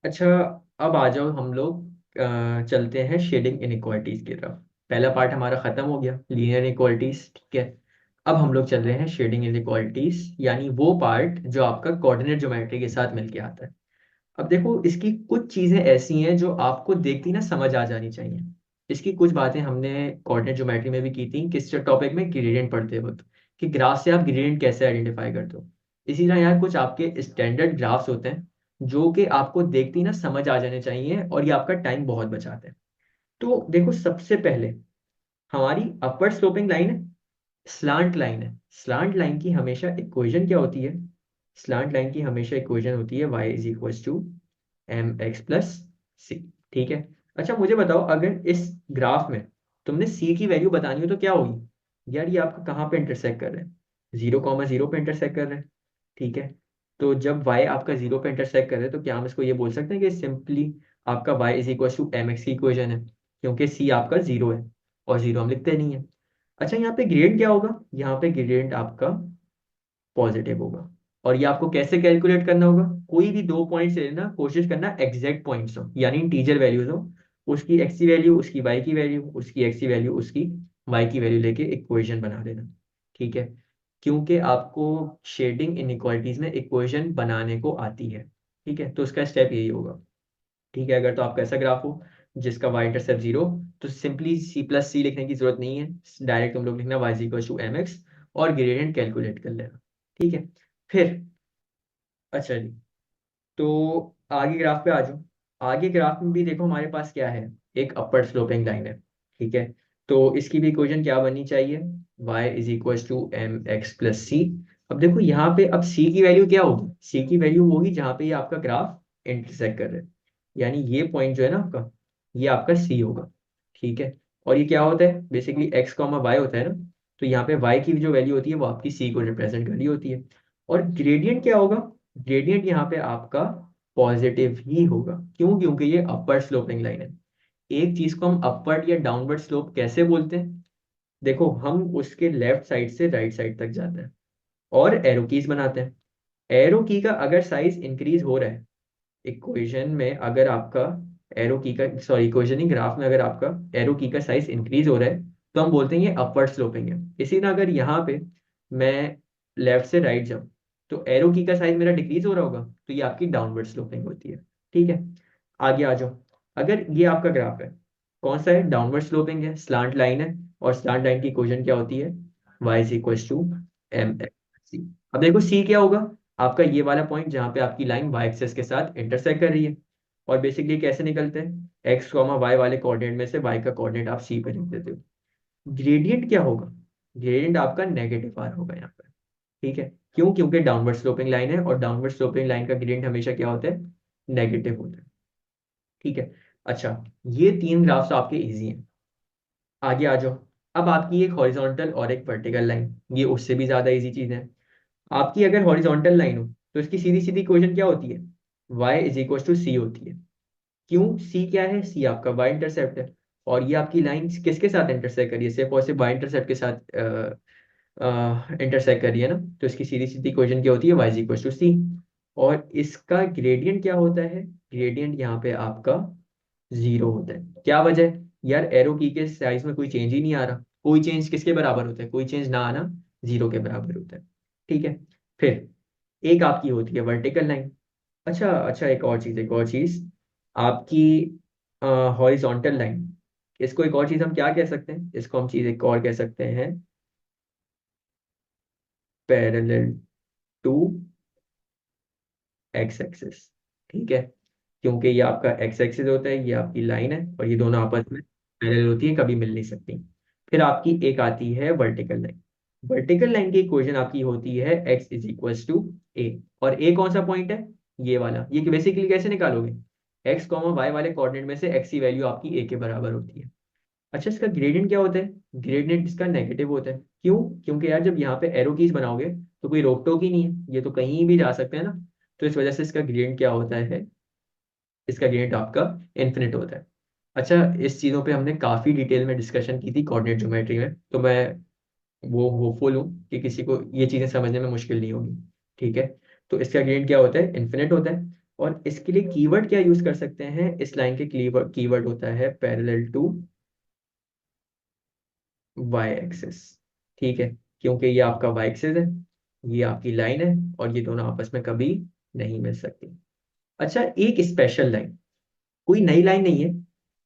अच्छा, अब आ जाओ हम लोग चलते हैं शेडिंग इनइक्वालिटीज की तरफ। पहला पार्ट हमारा खत्म हो गया, लीनियर इनइक्वालिटीज, ठीक है। अब हम लोग चल रहे हैं शेडिंग इनइक्वालिटीज, यानी वो पार्ट जो आपका कोऑर्डिनेट ज्योमेट्री के साथ मिलके आता है। अब देखो, इसकी कुछ चीजें ऐसी हैं जो आपको देखती ना समझ आ जानी चाहिए। इसकी कुछ बातें हमने कोऑर्डिनेट ज्योमेट्री में भी की थी, किस टॉपिक में, ग्रेडियंट पढ़ते वक्त, कि ग्राफ से आप ग्रेडियंट कैसे आइडेंटिफाई करते हो। इसी तरह यहाँ कुछ आपके स्टैंडर्ड ग्राफ्स होते हैं जो कि आपको देखते ही ना समझ आ जाने चाहिए, और ये आपका टाइम बहुत बचाते हैं। तो देखो, सबसे पहले हमारी अपवर्ड स्लोपिंग लाइन है, स्लांट लाइन है। स्लांट लाइन की हमेशा इक्वेशन क्या होती है? स्लांट लाइन की हमेशा इक्वेशन होती है y is equal to M x plus c. ठीक है। अच्छा, मुझे बताओ, अगर इस ग्राफ में तुमने c की वैल्यू बतानी हो तो क्या होगी? यार, ये आपका कहाँ पे इंटरसेक्ट कर रहे हैं? 0,0 पे इंटरसेक्ट कर रहे हैं। ठीक है। तो जब y आपका 0 पे इंटरसेक्ट कर रहे हैं, तो क्या हम इसको ये बोल सकते हैं कि सिंपली आपका y is equal to M X की इक्वेशन है, क्योंकि c आपका 0 है, और 0 हम लिखते नहीं है। अच्छा, यहाँ पे ग्रेडियंट क्या होगा? यहाँ पे ग्रेडियंट आपका पॉजिटिव होगा। और ये आपको कैसे कैलकुलेट करना होगा? कोई भी दो पॉइंट से लेना, कोशिश करना एग्जैक्ट पॉइंट्स हो, यानी इंटीजर वैल्यूज हो। उसकी एक्स की वैल्यू उसकी वाई की वैल्यू, उसकी एक्स की वैल्यू उसकी वाई की वैल्यू लेके इक्वेशन बना देना। ठीक है। क्योंकि आपको शेडिंग इनइक्वालिटीज में इक्वेशन बनाने को आती है। ठीक है, तो उसका स्टेप यही होगा। ठीक है। अगर तो आपका ऐसा ग्राफ हो जिसका वाई इंटरसेप्ट 0, तो सिंपली सी प्लस सी लिखने की जरूरत नहीं है, डायरेक्ट तुम लोग लिखना Y equal to M X, और ग्रेडियंट कैलकुलेट कर लेना। ठीक है। फिर, अच्छा जी, तो आगे ग्राफ पे आ जाओ। आगे ग्राफ में भी देखो हमारे पास क्या है, एक अपर स्लोपिंग लाइन है। ठीक है। तो इसकी भी इक्वेशन क्या बननी चाहिए? y is equal to M x plus c. अब देखो यहाँ पे, अब c की वैल्यू क्या होगी? c की वैल्यू होगी जहाँ पे ये आपका ग्राफ इंटरसेक्ट कर रहा है, यानी ये पॉइंट जो है ना आपका, ये आपका c होगा। ठीक है। और ये क्या होता है? बेसिकली x कॉमा y होता है ना। तो यहाँ पे y की जो वैल्यू होती है वो आपकी c को रिप्रेजेंट कर रही होती है। और ग्रेडियंट क्या होगा? ग्रेडियंट यहाँ पे आपका पॉजिटिव ही होगा। क्यों? क्योंकि ये अपवर्ड स्लोपिंग लाइन है। एक चीज को हम अपवर्ड या डाउनवर्ड स्लोप कैसे बोलते हैं? देखो, हम उसके लेफ्ट साइड से राइट साइड तक जाते हैं और एरो कीज बनाते हैं। एरो की का अगर साइज इंक्रीज हो रहा है, इक्वेशन में अगर आपका एरो की का, सॉरी, इक्वेशन ही, ग्राफ में अगर आपका एरो की का साइज इंक्रीज हो रहा है, तो हम बोलते हैं ये अपवर्ड स्लोपिंग है। इसी तरह अगर यहाँ पे मैं लेफ्ट से राइट जाऊँ, तो एरो की का साइज मेरा डिक्रीज हो रहा होगा, तो ये आपकी डाउनवर्ड स्लोपिंग होती है। ठीक है। आगे आ जाओ। अगर ये आपका ग्राफ है, कौन सा है? डाउनवर्ड स्लोपिंग है, स्लांट लाइन है, और स्लांट लाइन की इक्वेशन क्या होती है? y is equal to M x c. अब देखो c क्या होगा? आपका ये वाला पॉइंट जहाँ पे आपकी लाइन y एक्सेस के साथ इंटरसेक्ट कर रही है। और बेसिकली कैसे निकलते हैं? x कॉमा वाई वाले कोऑर्डिनेट में से y का कोऑर्डिनेट आप c पे लिख देते हो। ग्रेडियंट क्या होगा? ग्रेडियंट आपका नेगेटिव आर होगा यहाँ पे। ठीक है। क्यों? क्योंकि डाउनवर्ड स्लोपिंग लाइन है, और डाउनवर्ड स्लोपिंग लाइन का ग्रेडियंट हमेशा क्या होता है? नेगेटिव होता है। ठीक है। अच्छा, ये तीन ग्राफ्स आपके इजी हैं। आगे आ जाओ। अब आपकी एक हॉरिजॉन्टल और एक वर्टिकल लाइन, ये उससे भी ज्यादा इजी चीज है। आपकी अगर हॉरिजॉन्टल लाइन हो, तो इसकी सीधी सीधी इक्वेशन क्या होती है? y इज इक्वल टू सी होती है। क्यों? c क्या है? c आपका y इंटरसेप्ट है। और ये आपकी लाइन किसके साथ इंटरसेक्ट करिए? सिर्फ और सिर्फ y इंटरसेप्ट के साथ इंटरसेक्ट करिए ना। तो इसकी सीधी सीधी इक्वेशन क्या होती है? y इज इक्वल टू सी। और इसका ग्रेडियंट क्या होता है? ग्रेडियंट यहाँ पे आपका 0 होता है। क्या वजह है? यार, एरो की के साइज में कोई चेंज ही नहीं आ रहा। कोई चेंज किसके बराबर होता है? कोई चेंज ना आना 0 के बराबर होता है। ठीक है। फिर एक आपकी होती है वर्टिकल लाइन। अच्छा अच्छा, एक और चीज, आपकी हॉरिजॉन्टल लाइन, इसको एक और चीज हम क्या कह सकते हैं? इसको हम चीज एक और कह सकते हैं, पैरेलल टू एक्स एक्सिस। ठीक है। क्योंकि ये आपका एक्स एक्सिस होता है, ये आपकी लाइन है, और ये दोनों आपस में पैरेलल होती है, कभी मिल नहीं सकती। फिर आपकी एक आती है वर्टिकल लाइन। वर्टिकल लाइन की इक्वेशन आपकी होती है x इज इक्वल टू ए। और ए कौन सा पॉइंट है? ये वाला। ये बेसिकली कैसे निकालोगे? x कॉमा वाई वाले कोऑर्डिनेट में से x की वैल्यू आपकी a के बराबर होती है। अच्छा, इसका ग्रेडियंट क्या होता है? ग्रेडियंट इसका नेगेटिव होता है। क्यों? क्योंकि यार, जब यहाँ पे एरो कीज बनाओगे तो कोई रोक टोक ही नहीं है, ये तो कहीं भी जा सकते हैं ना। तो इस वजह से इसका ग्रेडियंट क्या होता है? इसका ग्रेडियंट आपका इन्फिनिट होता है। अच्छा, इस चीज़ों पे हमने काफ़ी डिटेल में डिस्कशन की थी कोऑर्डिनेट ज्योमेट्री में, तो मैं वो होपफुल हूँ कि किसी को ये चीज़ें समझने में मुश्किल नहीं होगी। ठीक है। तो इसका ग्रेडियंट क्या होता है? इन्फिनिट होता है। और इसके लिए कीवर्ड क्या यूज कर सकते हैं, इस लाइन के कीवर्ड कीवर्ड होता है पैरेलल टू वाई एक्सिस। ठीक है, क्योंकि ये आपका वाई एक्सिस है, ये आपकी लाइन है, और ये दोनों आपस में कभी नहीं मिल सकती। अच्छा, एक स्पेशल लाइन, कोई नई लाइन नहीं है,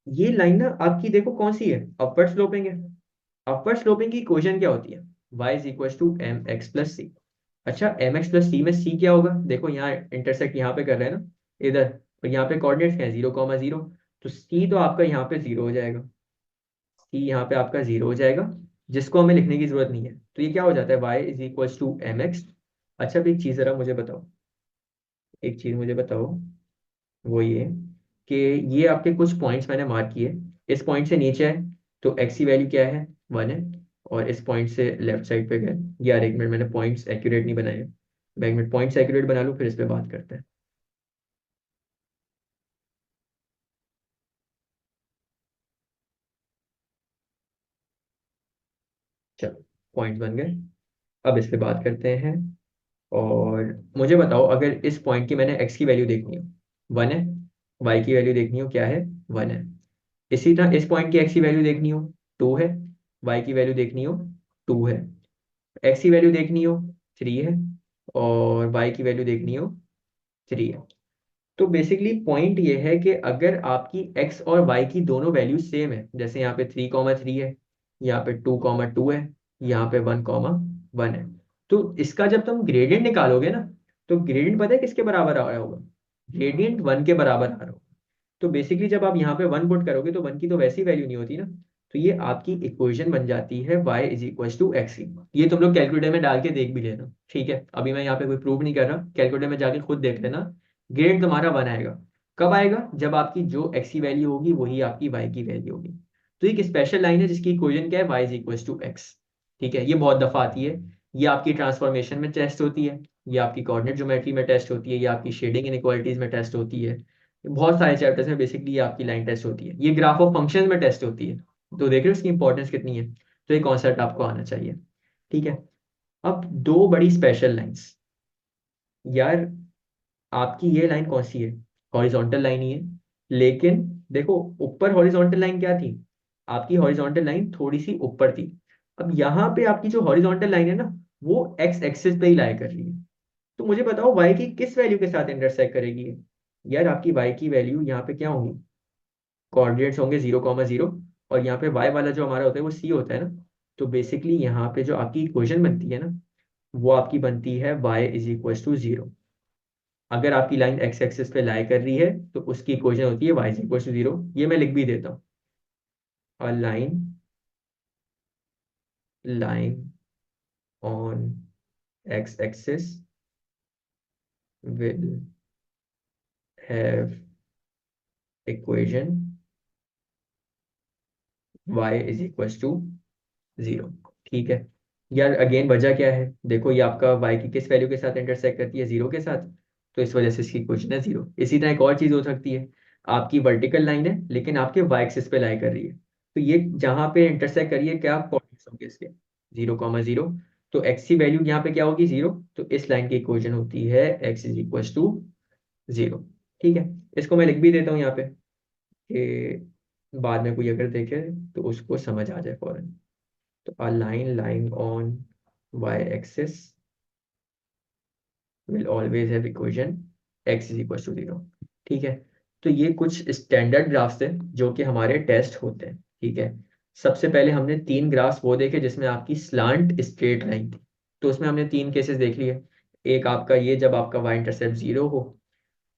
ये लाइन ना आपकी देखो कौन सी है, अपवर्ड स्लोपिंग है। अपवर्ड स्लोपिंग की इक्वेशन क्या होती है, y is equal to M x plus c. अच्छा, एम एक्स प्लस सी में सी क्या होगा, देखो यहाँ इंटरसेक्ट यहाँ पे कर रहे हैं ना इधर, और यहाँ पे कोऑर्डिनेट्स क्या है, 0,0, तो सी तो आपका यहाँ पे जीरो हो जाएगा, सी यहाँ पे आपका जीरो हो जाएगा, जिसको हमें लिखने की जरूरत नहीं है, तो ये क्या हो जाता है, y is equal to M X. अच्छा, अब एक चीज जरा मुझे बताओ, एक चीज मुझे बताओ, वो ये कि ये आपके कुछ पॉइंट्स मैंने मार्क किए, इस पॉइंट से नीचे है तो एक्स की वैल्यू क्या है, 1 है, और इस पॉइंट से लेफ्ट साइड पे गए, यार एक मिनट, मैंने पॉइंट्स एक्यूरेट नहीं बनाए, मैं एक मिनट पॉइंट्स एक्यूरेट बना लूँ फिर इस पे बात करते हैं। चलो, पॉइंट्स बन गए, अब इस पे बात करते हैं। और मुझे बताओ, अगर इस पॉइंट की मैंने एक्स की वैल्यू देखनी हो, 1 है, वाई की वैल्यू देखनी हो क्या है, 1 है, इसी तरह इस पॉइंट की एक्स की वैल्यू देखनी हो, 2 है, वाई की वैल्यू देखनी हो, 2 है, एक्स की वैल्यू देखनी हो, 3 है, और वाई की वैल्यू देखनी हो, 3 है। तो बेसिकली पॉइंट ये है कि अगर आपकी एक्स और वाई की दोनों वैल्यू सेम है, जैसे यहाँ पे 3,3 है, यहाँ पे 2,2 है, यहाँ पे 1,1 है, तो इसका जब तुम ग्रेडियंट निकालोगे ना, तो ग्रेडियंट पता है किसके बराबर आ रहा होगा, ग्रेडियंट 1 के बराबर आ रहा होगा। तो बेसिकली जब आप यहाँ पे 1 पुट करोगे तो 1 की तो वैसी वैल्यू नहीं होती ना, तो ये आपकी इक्वेशन बन जाती है y is equal to x की। ये तुम लोग कैलकुलेटर में डाल के देख भी लेना, ठीक है, अभी मैं यहाँ पे कोई प्रूव नहीं कर रहा, कैलकुलेटर में जाके खुद देख लेना। ग्रेड तुम्हारा 1 आएगा, कब आएगा, जब आपकी जो एक्स की वैल्यू होगी वही आपकी वाई की वैल्यू होगी। तो एक स्पेशल लाइन है जिसकी इक्वेशन क्या है, y is equal to X. ठीक है, ये बहुत दफा आती है, ये आपकी ट्रांसफॉर्मेशन में टेस्ट होती है, ये आपकी कोऑर्डिनेट ज्योमेट्री में टेस्ट होती है, ये आपकी शेडिंग इनइक्वालिटीज में टेस्ट होती है, बहुत सारे चैप्टर्स में बेसिकली आपकी लाइन टेस्ट होती है, ये ग्राफ ऑफ फंक्शन में टेस्ट होती है। तो देख रहे हो इसकी इंपॉर्टेंस कितनी है, तो ये कॉन्सेप्ट आपको आना चाहिए। ठीक है, अब दो बड़ी स्पेशल लाइंस, यार आपकी ये लाइन कौन सी है, हॉरिजॉन्टल लाइन ही है, लेकिन देखो ऊपर हॉरिजॉन्टल लाइन क्या थी, आपकी हॉरिजॉन्टल लाइन थोड़ी सी ऊपर थी, अब यहाँ पे आपकी जो हॉरिजॉन्टल लाइन है ना, वो एक्स एक्सिस पे ही लाई कर रही है। तो मुझे बताओ y की किस वैल्यू के साथ इंटरसेक्ट करेगी ये? यार आपकी y की वैल्यू यहाँ पे क्या होगी, कोऑर्डिनेट्स होंगे 0,0, और यहाँ पे y वाला जो हमारा होता है वो c होता है ना, तो बेसिकली यहाँ पे जो आपकी इक्वेशन बनती है ना, वो आपकी बनती है y इज इक्वल टू 0। अगर आपकी लाइन एक्स एक्सिस पे लाई कर रही है तो उसकी इक्वेशन होती है y इज इक्वल टू 0, ये मैं लिख भी देता हूँ, और line on X axis will have equation y is equal to 0। ठीक है, यार अगेन वजह क्या है, देखो ये आपका y की किस वैल्यू के साथ इंटरसेक्ट करती है, 0 के साथ, तो इस वजह से इसकी इक्वेशन है 0। इसी तरह एक और चीज हो सकती है, आपकी वर्टिकल लाइन है लेकिन आपके y एक्सिस पे लाई कर रही है, तो ये जहां पे इंटरसेक्ट करिए क्या कोऑर्डिनेट्स होंगे इसके, 0,0, तो x की वैल्यू यहाँ पे क्या होगी, 0, तो इस लाइन की इक्वेशन होती है x इज इक्वल टू 0। ठीक है, इसको मैं लिख भी देता हूँ यहाँ पे कि बाद में कोई अगर देखे तो उसको समझ आ जाए फौरन। तो a line on y-axis will always have equation x is equal to 0। ठीक है, तो ये कुछ स्टैंडर्ड ग्राफ्स हैं जो कि हमारे टेस्ट होते हैं। ठीक है, सबसे पहले हमने 3 ग्राफ्स वो देखे जिसमें आपकी स्लांट स्ट्रेट लाइन थी, तो उसमें हमने 3 केसेस देख लिए। एक आपका ये जब आपका y इंटरसेप्ट 0 हो,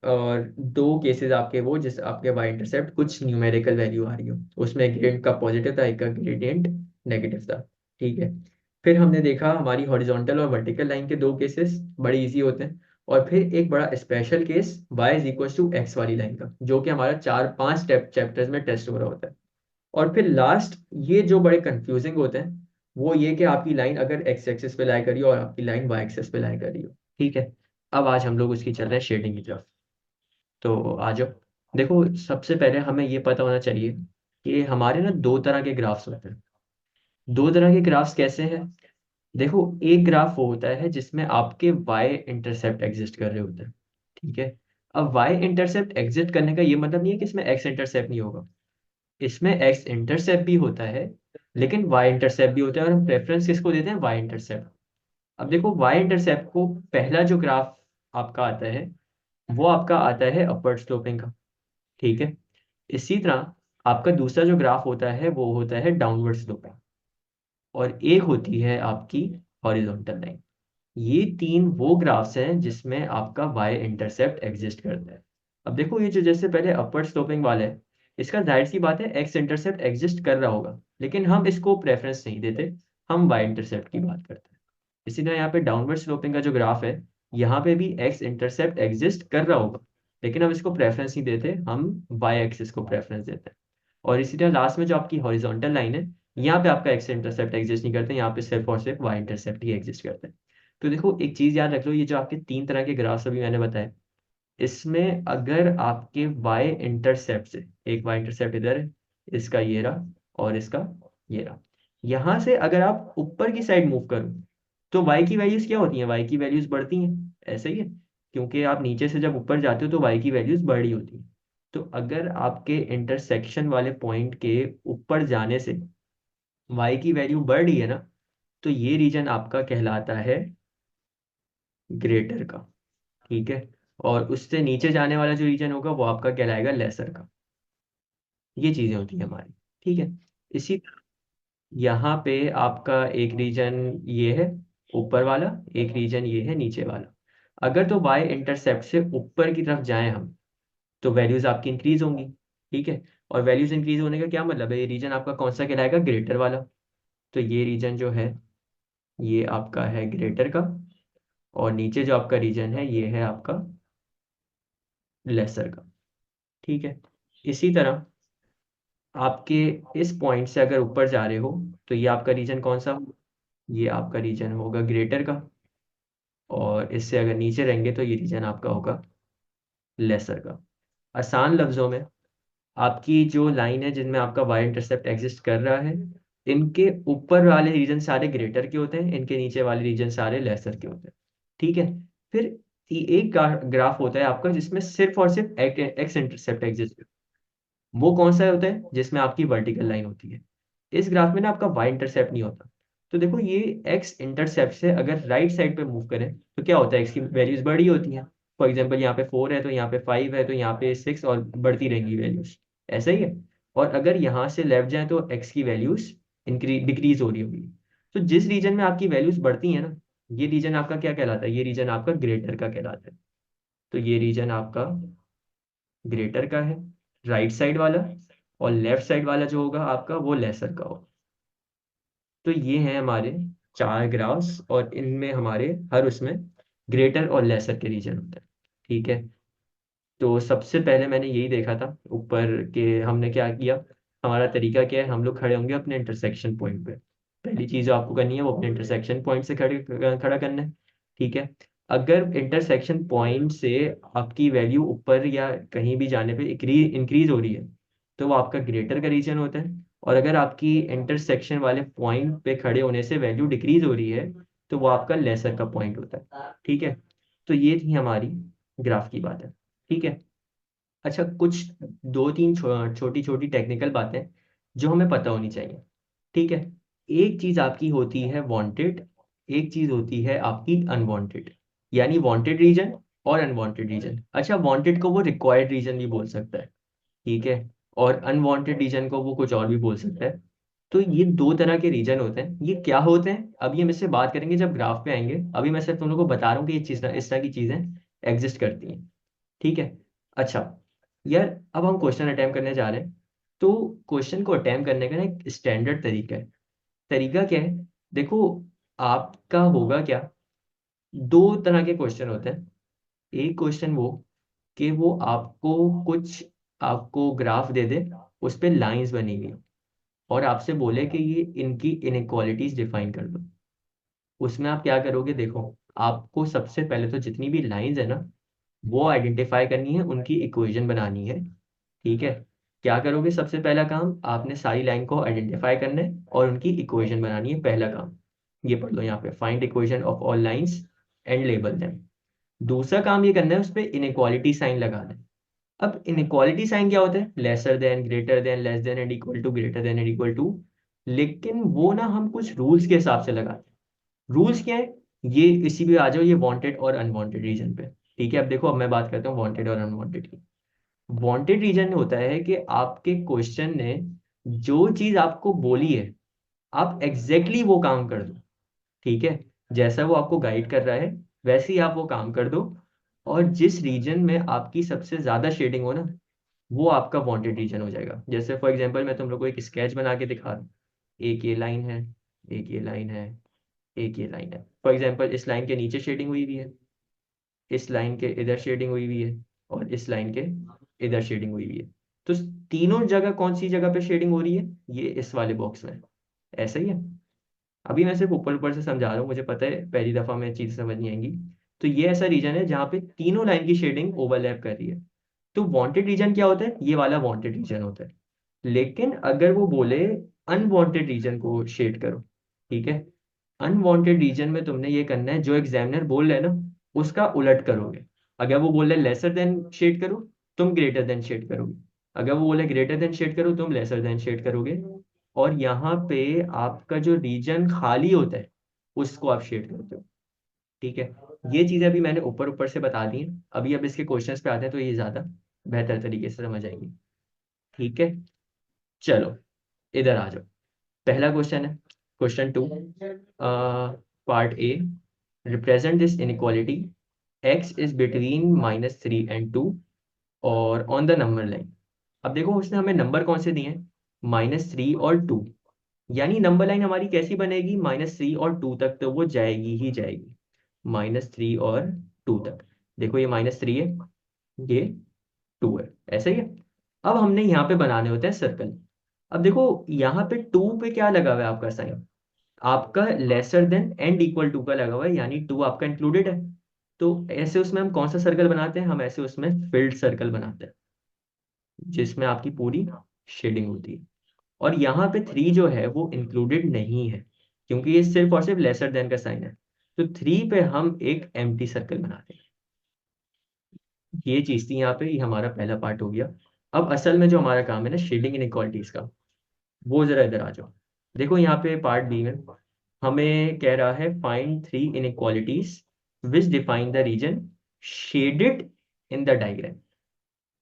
और 2 केसेस आपके वो जिस आपके वाई इंटरसेप्ट कुछ न्यूमेरिकल वैल्यू आ रही हो, उसमें ग्रेडियंट का पॉजिटिव था, एक का ग्रेडियंट नेगेटिव था। ठीक है, फिर हमने देखा हमारी हॉरिजॉन्टल और वर्टिकल लाइन के 2 केसेस बड़े इजी होते हैं, और फिर एक बड़ा special case y is equal to x वाली लाइन का, जो कि हमारा 4-5 स्टेप चैप्टर्स में टेस्ट हो रहा होता है। और फिर लास्ट ये जो बड़े कंफ्यूजिंग होते हैं, वो ये कि आपकी लाइन अगर एक्स एक्सिस पे लाई करी हो और आपकी लाइन वाई एक्सिस पे लाई करी हो। ठीक है, अब आज हम लोग उसकी चल रहे हैं शेडिंग की तरफ, तो आ जाओ। देखो, सबसे पहले हमें ये पता होना चाहिए कि हमारे ना 2 तरह के ग्राफ्स होते हैं। 2 तरह के ग्राफ्स कैसे हैं, देखो एक ग्राफ वो होता है जिसमें आपके y इंटरसेप्ट एग्जिस्ट कर रहे होते हैं। ठीक है, अब वाई इंटरसेप्ट एग्जिस्ट करने का ये मतलब नहीं है कि इसमें एक्स इंटरसेप्ट नहीं होगा, इसमें एक्स इंटरसेप्ट भी होता है, लेकिन वाई इंटरसेप्ट भी होता है, और हम प्रेफरेंस किसको देते हैं, वाई इंटरसेप्ट। अब देखो वाई इंटरसेप्ट को पहला जो ग्राफ आपका आता है वो आपका आता है अपवर्ड स्लोपिंग का, ठीक है। इसी तरह आपका दूसरा जो ग्राफ होता है वो होता है डाउनवर्ड स्लोपिंग, और एक होती है आपकी हॉरिजॉन्टल लाइन। ये तीन वो ग्राफ्स हैं जिसमें आपका वाई इंटरसेप्ट एग्जिस्ट करता है। अब देखो ये जो जैसे पहले अपवर्ड स्लोपिंग वाला है, इसका जाहिर सी बात है एक्स इंटरसेप्ट एग्जिस्ट कर रहा होगा, लेकिन हम इसको प्रेफरेंस नहीं देते, हम वाई इंटरसेप्ट की बात करते हैं। इसी तरह यहाँ पे डाउनवर्ड स्लोपिंग का जो ग्राफ है, यहाँ पे भी एक्स इंटरसेप्ट एग्जिस्ट कर रहा होगा, लेकिन हम इसको प्रेफरेंस नहीं देते, हम वाई एक्सिस को प्रेफरेंस देते हैं। और इसी तरह लास्ट में जो आपकी हॉरिजॉन्टल लाइन है, यहाँ पे आपका एक्स इंटरसेप्ट एग्जिस्ट नहीं करते, यहाँ पे सिर्फ और सिर्फ वाई इंटरसेप्ट ही एग्जिस्ट करते हैं। तो देखो एक चीज याद रख लो, ये जो आपके तीन तरह के ग्राफ्स अभी मैंने बताए, इसमें अगर आपके वाई इंटरसेप्ट से, एक वाई इंटरसेप्ट इधर है, इसका ये रहा, और इसका ये रहा, यहाँ से अगर आप ऊपर की साइड मूव करो तो वाई की वैल्यूज क्या होती हैं, वाई की वैल्यूज बढ़ती हैं, ऐसा ही है, क्योंकि आप नीचे से जब ऊपर जाते हो तो वाई की वैल्यूज बढ़ी होती हैं। तो अगर आपके इंटरसेक्शन वाले पॉइंट के ऊपर जाने से वाई की वैल्यू बढ़ रही है ना, तो ये रीजन आपका कहलाता है ग्रेटर का, ठीक है। और उससे नीचे जाने वाला जो रीजन होगा वो आपका कहलाएगा लेसर का। ये चीजें होती हैं हमारी, ठीक है। इसी यहाँ पे आपका एक रीजन ये है ऊपर वाला, एक रीजन ये है नीचे वाला। अगर तो वाई इंटरसेप्ट से ऊपर की तरफ जाएं हम, तो वैल्यूज आपकी इंक्रीज होंगी, ठीक है। और वैल्यूज इंक्रीज होने का क्या मतलब है, ये रीजन आपका कौन सा कहलाएगा, ग्रेटर वाला। तो ये रीजन जो है ये आपका है ग्रेटर का, और नीचे जो आपका रीजन है ये है आपका लेसर का, ठीक है। इसी तरह आपके इस पॉइंट से अगर ऊपर जा रहे हो तो ये आपका रीजन कौन सा होगा, ये आपका रीजन होगा ग्रेटर का, और इससे अगर नीचे रहेंगे तो ये रीजन आपका होगा लेसर का। आसान लफ्जों में आपकी जो लाइन है जिनमें आपका वाई इंटरसेप्ट एग्जिस्ट कर रहा है, इनके ऊपर वाले रीजन सारे ग्रेटर के होते हैं, इनके नीचे वाले रीजन सारे लेसर के होते हैं, ठीक है। फिर एक ग्राफ होता है आपका जिसमें सिर्फ और सिर्फ एक्स इंटरसेप्ट एग्जिस्ट, वो कौन सा होता है, जिसमें आपकी वर्टिकल लाइन होती है। इस ग्राफ में ना आपका वाई इंटरसेप्ट नहीं होता। तो देखो ये एक्स इंटरसेप्ट से अगर राइट साइड पे मूव करें तो क्या होता है, एक्स की वैल्यूज बड़ी होती हैं। फॉर एग्जाम्पल यहाँ पे 4 है तो यहाँ पे 5 है तो यहाँ पे 6, और बढ़ती रहेंगी वैल्यूज, ऐसा ही है। और अगर यहाँ से लेफ्ट जाए तो एक्स की वैल्यूज डिक्रीज हो रही होगी। तो जिस रीजन में आपकी वैल्यूज बढ़ती हैं ना, ये रीजन आपका क्या कहलाता है, ये रीजन आपका ग्रेटर का कहलाता है। तो ये रीजन आपका ग्रेटर का है, राइट साइड वाला, और लेफ्ट साइड वाला जो होगा आपका वो लेसर का होगा। तो ये हैं हमारे चार ग्राफ्स, और इनमें हमारे हर उसमें ग्रेटर और लेसर के रीजन होते हैं, ठीक है। तो सबसे पहले मैंने यही देखा था ऊपर के, हमने क्या किया, हमारा तरीका क्या है, हम लोग खड़े होंगे अपने इंटरसेक्शन पॉइंट पे। पहली चीज जो आपको करनी है वो अपने इंटरसेक्शन पॉइंट से खड़ा करना है, ठीक है। अगर इंटरसेक्शन पॉइंट से आपकी वैल्यू ऊपर या कहीं भी जाने पे इंक्रीज हो रही है तो वो आपका ग्रेटर का रीजन होता है। और अगर आपकी इंटरसेक्शन वाले पॉइंट पे खड़े होने से वैल्यू डिक्रीज हो रही है तो वो आपका लेसर का पॉइंट होता है, ठीक है। तो ये थी हमारी ग्राफ की बात है, ठीक है। अच्छा कुछ दो तीन छोटी छोटी टेक्निकल बातें जो हमें पता होनी चाहिए, ठीक है। एक चीज आपकी होती है वांटेड, एक चीज होती है आपकी अनवांटेड, यानी वांटेड रीजन और अनवांटेड रीजन। अच्छा वांटेड को वो रिक्वायर्ड रीजन भी बोल सकता है, ठीक है। और अनवांटेड रीजन को वो कुछ और भी बोल सकता है। तो ये दो तरह के रीजन होते हैं, ये क्या होते हैं अभी हम इससे बात करेंगे जब ग्राफ पे आएंगे, अभी मैं सिर्फ तुम लोगों को बता रहा हूँ कि ये चीज इस तरह की चीजें एग्जिस्ट करती हैं, ठीक है। अच्छा यार, अब हम क्वेश्चन अटेम्प्ट करने जा रहे हैं। तो क्वेश्चन को अटेम्प्ट करने का ना एक स्टैंडर्ड तरीका है। तरीका क्या है, देखो आपका होगा क्या, दो तरह के क्वेश्चन होते हैं। एक क्वेश्चन वो कि वो आपको कुछ, आपको ग्राफ दे दे, उस पे लाइंस बनी हुई और आपसे बोले कि ये इनकी इनइक्वालिटीज डिफाइन कर दो। उसमें आप क्या करोगे, देखो आपको सबसे पहले तो जितनी भी लाइंस है ना वो आइडेंटिफाई करनी है, उनकी इक्वेशन बनानी है, ठीक है। क्या करोगे, सबसे पहला काम आपने सारी लाइन को आइडेंटिफाई करना है और उनकी इक्वेशन बनानी है, पहला काम। ये पढ़ लो यहाँ पे, find equation of all lines and label them. दूसरा काम ये करना है, उस पर इनइक्वालिटी साइन लगाना है। अब इनइक्वालिटी साइन क्या होता है? Lesser than, greater than, less than and equal to, greater than and equal to. लेकिन वो ना हम कुछ रूल्स के हिसाब से लगाते हैं। रूल्स क्या है? ये इसी भी आ जाओ, ये वांटेड और अनवांटेड रीजन पे। ठीक है, अब देखो, अब मैं बात करता हूँ वांटेड और अनवांटेड की। वांटेड रीजन होता है कि आपके क्वेश्चन ने जो चीज आपको बोली है, आप एग्जैक्टली वो काम कर दो। ठीक है, जैसा वो आपको गाइड कर रहा है वैसे ही आप वो काम कर दो। और जिस रीजन में आपकी सबसे ज्यादा शेडिंग हो ना, वो आपका वांटेड रीजन हो जाएगा। जैसे फॉर एग्जांपल मैं तुम लोग को एक स्केच बना के दिखा रहा हूँ। एक ये लाइन है, एक ये लाइन है, एक ये लाइन है। फॉर एग्जांपल इस लाइन के नीचे शेडिंग हुई हुई है, इस लाइन के इधर शेडिंग हुई हुई है, और इस लाइन के इधर शेडिंग हुई हुई है। तो तीनों जगह कौन सी जगह पे शेडिंग हो रही है? ये इस वाले बॉक्स में। ऐसा ही है। अभी मैं सिर्फ ऊपर ऊपर से समझा रहा हूँ, मुझे पता है पहली दफा में चीज समझ नहीं आएंगी। तो ये ऐसा रीजन है जहाँ पे तीनों लाइन की शेडिंग ओवरलैप कर रही है। तो वांटेड रीजन क्या होता है? ये वाला वांटेड रीजन होता है। लेकिन अगर वो बोले अनवांटेड रीजन को शेड करो, ठीक है, अनवांटेड रीजन में तुमने ये करना है, जो एग्जामिनर बोल रहे हैं ना उसका उलट करोगे। अगर वो बोल रहे लेसर देन शेड करो, तुम ग्रेटर देन शेड करोगे। अगर वो बोले ग्रेटर देन शेड करो, तुम लेसर देन शेड करोगे। और यहाँ पे आपका जो रीजन खाली होता है उसको आप शेड करते हो। ठीक है, ये चीजें अभी मैंने ऊपर ऊपर से बता दी हैं। अभी अब इसके क्वेश्चंस पे आते हैं तो ये ज्यादा बेहतर तरीके से समझ आएंगे। ठीक है, चलो इधर आ जाओ। पहला क्वेश्चन है, question two, part A, represent this inequality, X is between -3 and 2 और ऑन द नंबर लाइन। अब देखो उसने हमें नंबर कौन से दिए हैं? -3 और 2। यानी नंबर लाइन हमारी कैसी बनेगी? -3 और 2 तक तो वो जाएगी ही जाएगी। -3 और 2 तक। देखो ये -3 है, ये 2 है, ऐसा ही है। अब हमने यहाँ पे बनाने होते हैं सर्कल। अब देखो यहाँ पे 2 पे क्या लगा हुआ है आपका साइन? आपका lesser than and equal to का लगा हुआ है, यानी 2 आपका इंक्लूडेड है। तो ऐसे उसमें हम कौन सा सर्कल बनाते हैं? हम ऐसे उसमें फिल्ड सर्कल बनाते हैं, जिसमें आपकी पूरी शेडिंग होती है। और यहाँ पे 3 जो है वो इंक्लूडेड नहीं है, क्योंकि ये सिर्फ और सिर्फ लेसर देन का साइन है। तो 3 पे हम एक एम्प्टी सर्कल बनाते हैं। ये चीज थी यहाँ पे, ये हमारा पहला पार्ट हो गया। अब असल में जो हमारा काम है ना शेडिंग इनइक्वालिटीज का, वो जरा इधर आ जाओ। देखो यहाँ पे पार्ट बी में हमें कह रहा है find 3 inequalities which define the region shaded in the diagram.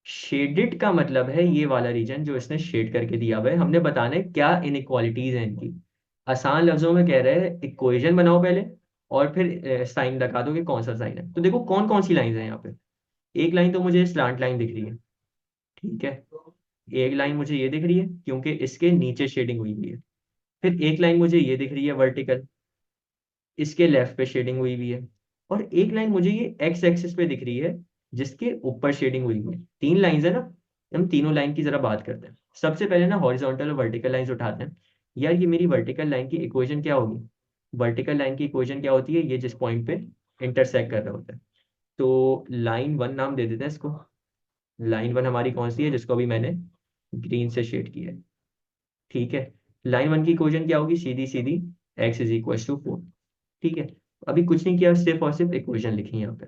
Shaded का मतलब है ये वाला रीजन जो इसने शेड करके दिया हुआ है। हमने बताना है क्या इनइक्वालिटीज हैं इनकी। आसान लफ्जों में कह रहे हैं इक्वेशन बनाओ पहले, और फिर साइन लगा दो कि कौन सा साइन है। तो देखो कौन कौन सी लाइन है यहाँ पे। एक लाइन तो मुझे स्लांट लाइन दिख रही है, ठीक है। एक लाइन मुझे ये दिख रही है क्योंकि इसके नीचे शेडिंग हुई हुई है। फिर एक लाइन मुझे ये दिख रही है वर्टिकल, इसके लेफ्ट पे शेडिंग हुई हुई है। और एक लाइन मुझे ये एक्स एक्सिस पे दिख रही है, जिसके ऊपर शेडिंग हुई हुई है। 3 लाइंस है ना। हम तीनों लाइन की जरा बात करते हैं। सबसे पहले ना हॉरिजॉन्टल और वर्टिकल लाइंस उठाते हैं। यार ये मेरी वर्टिकल लाइन की इक्वेशन क्या होगी? वर्टिकल लाइन की इक्वेशन क्या होती है? ये जिस पॉइंट पे इंटरसेक्ट कर रहा होता है। तो लाइन 1 नाम दे देते हैं इसको। लाइन 1 हमारी कौन सी है? जिसको अभी मैंने ग्रीन से शेड किया है। ठीक है, लाइन 1 की इक्वेशन क्या होगी? सीधी सीधी, एक्स इज इक्वल टू 4। ठीक है, अभी कुछ नहीं किया, सिर्फ और सिर्फ इक्वेशन लिखी है यहाँ पे।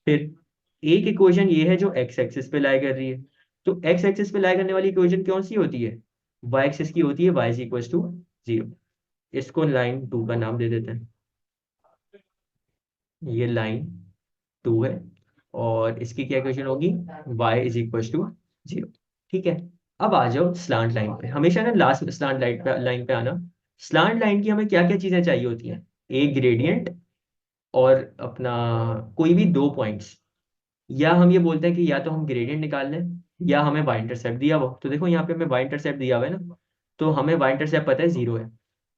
फिर एक इक्वेशन ये है जो एक्स एक्सिस पे लाई कर रही है। तो एक्स एक्सिस पे लाई करने वाली इक्वेशन कौन सी होती है? वाई एक्सिस की होती है, वाई इज इक्वल टू 0। इसको लाइन 2 का नाम दे देते हैं। ये लाइन 2 है, और इसकी क्या इक्वेशन होगी? Y is equal to 0। ठीक है, अब आ जाओ स्लांट लाइन पे। हमेशा ना लास्ट में स्लांट लाइन पे आना। स्लांट लाइन की हमें क्या क्या चीजें चाहिए होती हैं? एक ग्रेडियंट, और अपना कोई भी 2 पॉइंट्स। या हम ये बोलते हैं कि या तो हम ग्रेडियंट निकाल लें, या हमें वाई इंटरसेप्ट दिया हो। तो देखो यहाँ पे हमें वाई इंटरसेप्ट दिया हुआ है ना, तो हमें वाई इंटरसेप्ट पता है 0 है।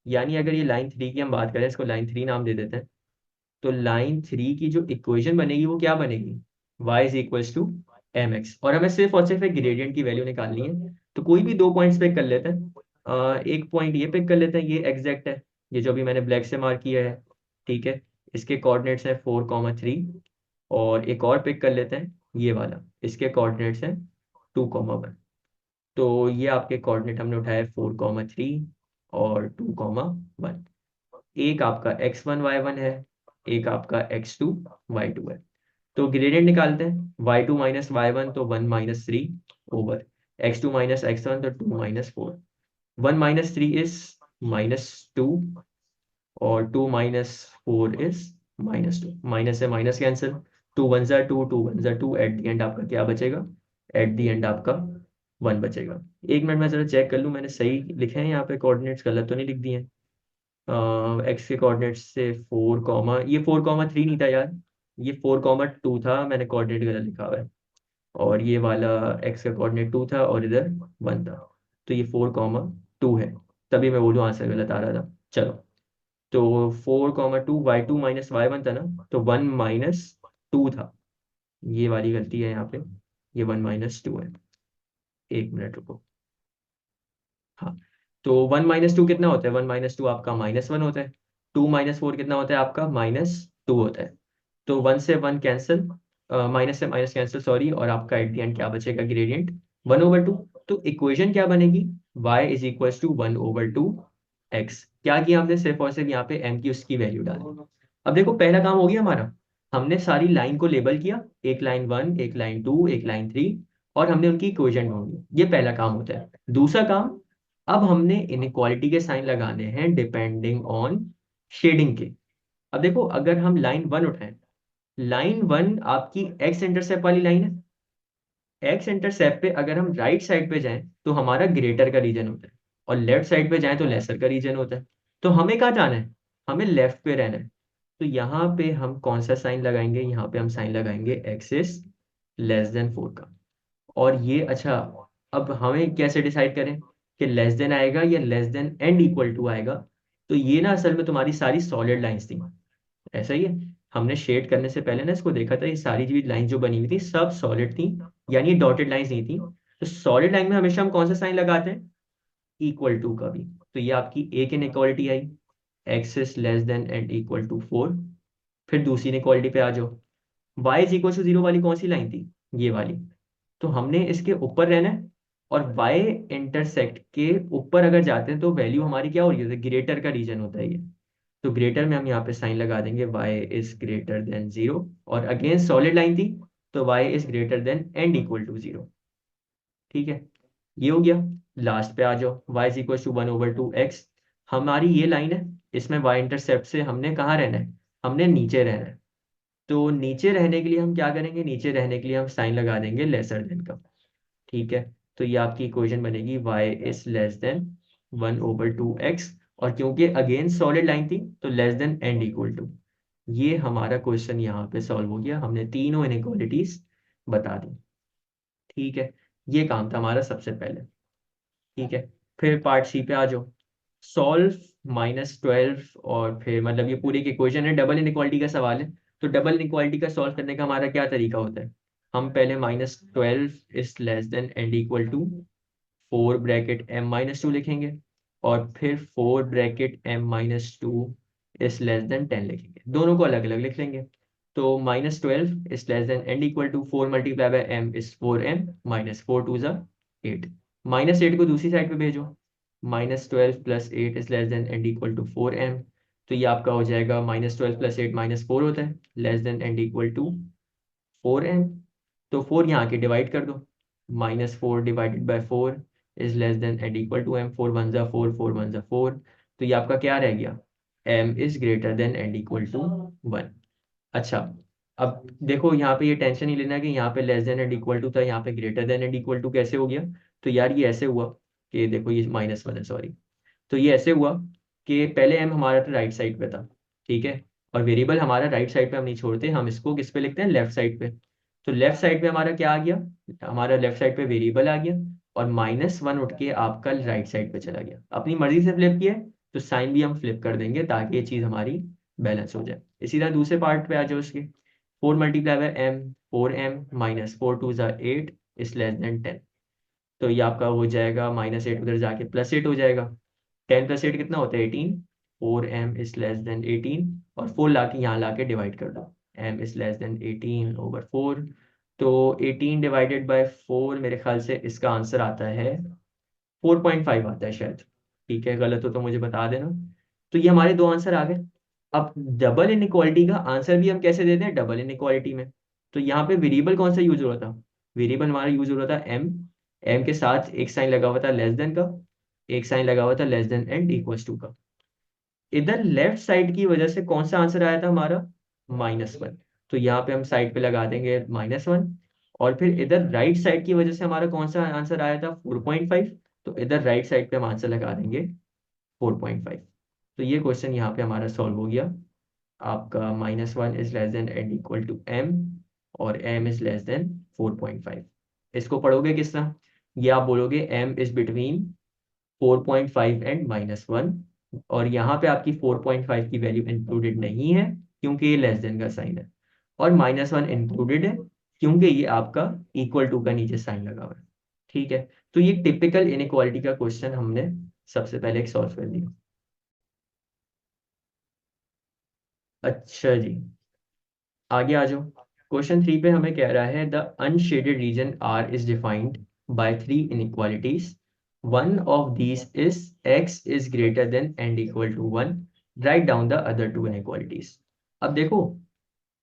यानी अगर ये लाइन 3 की हम बात करें, इसको लाइन 3 नाम दे देते हैं। तो लाइन 3 की जो इक्वेशन बनेगी वो क्या बनेगी? Y is equal to M X. और हमें सिर्फ और सिर्फ एक ग्रेडियंट की वैल्यू निकालनी है। तो कोई भी 2 पॉइंट्स पिक कर लेते हैं। एक पॉइंट ये पिक कर लेते हैं, ये एग्जैक्ट है, ये जो अभी मैंने ब्लैक से मार्क किया है। ठीक है, इसके कोऑर्डिनेट्स हैं 4,3। और एक और पिक कर लेते हैं, ये वाला, इसके कोऑर्डिनेट्स हैं 2,1। तो ये आपके कोऑर्डिनेट हमने उठाए 4,3 और 2,1। एक आपका x1 y1 है, एक आपका x2 y2 है। तो ग्रेडियंट निकालते हैं, y2 माइनस वाई वन तो 1 - 3 ओवर x2 माइनस x1 तो 2 - 4। 1 - 3 इज -2 और 2 - 4 इज -2। माइनस से minus cancel, 2 × 1 = 2, 2 × 1 = 2, eight the end आपका क्या बचेगा? एट द एंड आपका 1 बचेगा। एक मिनट में जरा चेक कर लूँ मैंने सही लिखे हैं यहाँ पे, कोऑर्डिनेट्स गलत तो नहीं लिख दिए हैं। एक्स के कोऑर्डिनेट्स से 4, ये 4, 3 नहीं था यार, ये 4, 2 था, मैंने कोऑर्डिनेट गलत लिखा हुआ है। और ये वाला एक्स का कोऑर्डिनेट 2 था और इधर 1 था, तो ये 4, 2 है, तभी मैं बोलूँ आंसर गलत आ रहा था। चलो, तो 4, 2 y2 माइनस y1 था ना, तो 1 - 2 था, ये वाली गलती है यहाँ पे, ये 1 - 2 है। एक मिनट रुको। हाँ, तो 1 - 2 कितना होता है? 1 - 2 आपका -1 होता है। 2 - 4 कितना होता है आपका? -2 होता है। तो 1 से 1 कैंसिल, माइनस से माइनस कैंसिल, सॉरी, और आपका एट द एंड क्या बचेगा? ग्रेडियंट 1/2। तो इक्वेशन क्या बनेगी? y is equal to 1/2x। क्या किया हमने? सिर्फ और सिर्फ यहाँ पे m की उसकी वैल्यू डाली। अब देखो पहला काम हो गया हमारा, हमने सारी लाइन को लेबल किया, एक लाइन 1, एक लाइन 2, एक लाइन 3, और हमने उनकी इक्वेशन ढूंढी। ये पहला काम होता है। दूसरा काम, अब हमने इनइक्वालिटी के साइन लगाने हैं डिपेंडिंग ऑन शेडिंग के। अब देखो अगर हम लाइन 1 उठाएं, लाइन 1 आपकी एक्स इंटरसेप्ट वाली लाइन है। एक्स इंटरसेप्ट पे अगर हम राइट साइड पे जाएं तो हमारा ग्रेटर का रीजन होता है, और लेफ्ट साइड पे जाएं तो लेसर का रीजन होता है। तो हमें कहाँ जाना है? हमें लेफ्ट पे रहना है। तो यहाँ पे हम कौन सा साइन लगाएंगे? यहाँ पे हम साइन लगाएंगे एक्सिस <<4 का। और ये अच्छा, अब हमें कैसे डिसाइड करें कि लेस देन आएगा या less than and equal to आएगा? तो ये ना असल में तुम्हारी सारी सॉलिड लाइंस थी, ऐसा ही है। हमने शेड करने से पहले ना इसको देखा था, ये सारी जो लाइन जो बनी हुई थी सब सॉलिड थी, यानी डॉटेड लाइंस नहीं थी। तो सॉलिड लाइन में हमेशा हम कौन सा साइन लगाते हैं? इक्वल टू का भी। तो ये आपकी एक इनइक्वालिटी आई, x is less than and equal to 4। फिर दूसरी इनइक्वालिटी पे आ जाओ, y इज इक्वल टू 0 वाली कौन सी लाइन थी? ये वाली। तो हमने इसके ऊपर रहना है, और y इंटरसेक्ट के ऊपर अगर जाते हैं तो वैल्यू हमारी क्या हो रही है? ग्रेटर का रीजन होता है ये। तो ग्रेटर में हम यहाँ पे साइन लगा देंगे y इज ग्रेटर देन 0, और अगेंस्ट सॉलिड लाइन थी, तो y is greater than and equal to 0। ठीक है, ये हो गया। लास्ट पे आ जाओ, y is equal to 1/2x। हमारी ये लाइन है, इसमें y इंटरसेप्ट से हमने कहाँ रहना है? हमने नीचे रहना है। तो नीचे रहने के लिए हम क्या करेंगे? नीचे रहने के लिए हम साइन लगा देंगे लेसर देन का। ठीक है, तो ये आपकी इक्वेशन बनेगी y is less then 1/2x, और क्योंकि अगेंस्ट सॉलिड लाइन थी तो less than and equal to. ये हमारा क्वेश्चन यहाँ पे सॉल्व हो गया, हमने तीनों इनइक्वालिटीज बता दी। ठीक है, ये काम था हमारा सबसे पहले। ठीक है, फिर पार्ट सी पे आ जाओ। सॉल्व -12, और फिर मतलब ये पूरी की इक्वेशन है, डबल इनइक्वालिटी का सवाल है। तो डबल इनइक्वालिटी का सॉल्व करने का हमारा क्या तरीका होता है? हम पहले -12 is less than and equal to 4 bracket m - 2 लिखेंगे, और फिर 4 bracket m - 2 is less than 10 लिखेंगे, दोनों को अलग अलग लिख लेंगे। तो -12 is less than and equal to 4 multiply by m is 4m, -4 × 2 = 8। -8 को दूसरी साइड पे भेजो, -12 + 8 is less than and equal to 4m। तो ये आपका हो जाएगा -12 + 8 -4 होता है, less than and equal to 4m। तो 4 यहाँ के डिवाइड कर दो, -4 / 4 is less than and equal to m। 4 × 1 = 4, 4 × 1 = 4। तो ये आपका क्या रह गया? m is greater than and equal to 1। अच्छा, अब देखो यहाँ पे ये टेंशन नहीं लेना कि यहाँ पे less than and equal to था, यहाँ पे greater than and equal to कैसे हो गया? तो यार ये ऐसे हुआ कि देखो ये -1 है, सॉरी। तो ये ऐसे हुआ कि पहले m हमारा तो राइट साइड पे था, ठीक है, और वेरिएबल हमारा राइट साइड पे हम नहीं छोड़ते, हम इसको किस पे लिखते हैं? लेफ्ट साइड पे। तो लेफ्ट साइड पे हमारा क्या आ गया? हमारा लेफ्ट साइड पे वेरिएबल आ गया, और -1 उठ के आपका राइट साइड पे चला गया। अपनी मर्जी से फ्लिप किया है, तो साइन भी हम फ्लिप कर देंगे ताकि ये चीज़ हमारी बैलेंस हो जाए। इसी तरह दूसरे पार्ट पे आ जाओ इसके, 4 × m, 4m -4 × 2 = 8 is less than 10। तो ये आपका हो जाएगा -8 उधर जाके +8 हो जाएगा। 10 + 8 कितना होता है? 18। 4m इज लेस देन 18, और 4 लाके यहाँ लाके डिवाइड कर दो, m इज लेस देन 18/4। तो 18 / 4 मेरे ख्याल से इसका आंसर आता है 4.5 आता है शायद। ठीक है, गलत हो तो मुझे बता देना। तो ये हमारे दो आंसर आ गए। अब डबल इनइक्वालिटी का आंसर भी हम कैसे देते हैं? डबल इनइक्वालिटी में। तो यहाँ पे वेरिएबल कौन सा यूज हो रहा था, वेरिएबल हमारा यूज हो रहा था एम, एम के साथ एक साइन लगा हुआ था लेस देन का, एक साइन लगा हुआ था less than and equals to का। इधर लेफ्ट साइड की वजह से कौन सा आंसर आया था हमारा, -1। तो यहाँ पे हम साइड पे लगा देंगे -1। और फिर इधर राइट साइड की वजह से हमारा कौन सा आंसर आया था 4.5। तो इधर राइट साइड पे हम आंसर लगा देंगे 4.5। तो ये क्वेश्चन यहाँ पे हमारा सॉल्व हो गया। आपका -1 is less than and equal to m, और एम इज लेस देन 4.5। इसको पढ़ोगे किस तरह, ये आप बोलोगे एम इज बिटवीन 4.5 एंड -1। और यहाँ पे आपकी 4.5 की वैल्यू इंक्लूडेड नहीं है क्योंकि ये लेस देन का साइन है, और -1 इंक्लूडेड है क्योंकि ये आपका इक्वल टू का नीचे साइन लगा हुआ है। ठीक है, तो ये टिपिकल इनइक्वालिटी का क्वेश्चन हमने सबसे पहले एक सॉल्व कर लिया। अच्छा जी, आगे आ जाओ। क्वेश्चन 3 पे हमें कह रहा है the unshaded region R is defined by 3 inequalities, one of these is x is greater than and equal to 1, right down the other 2 inequalities. अब देखो,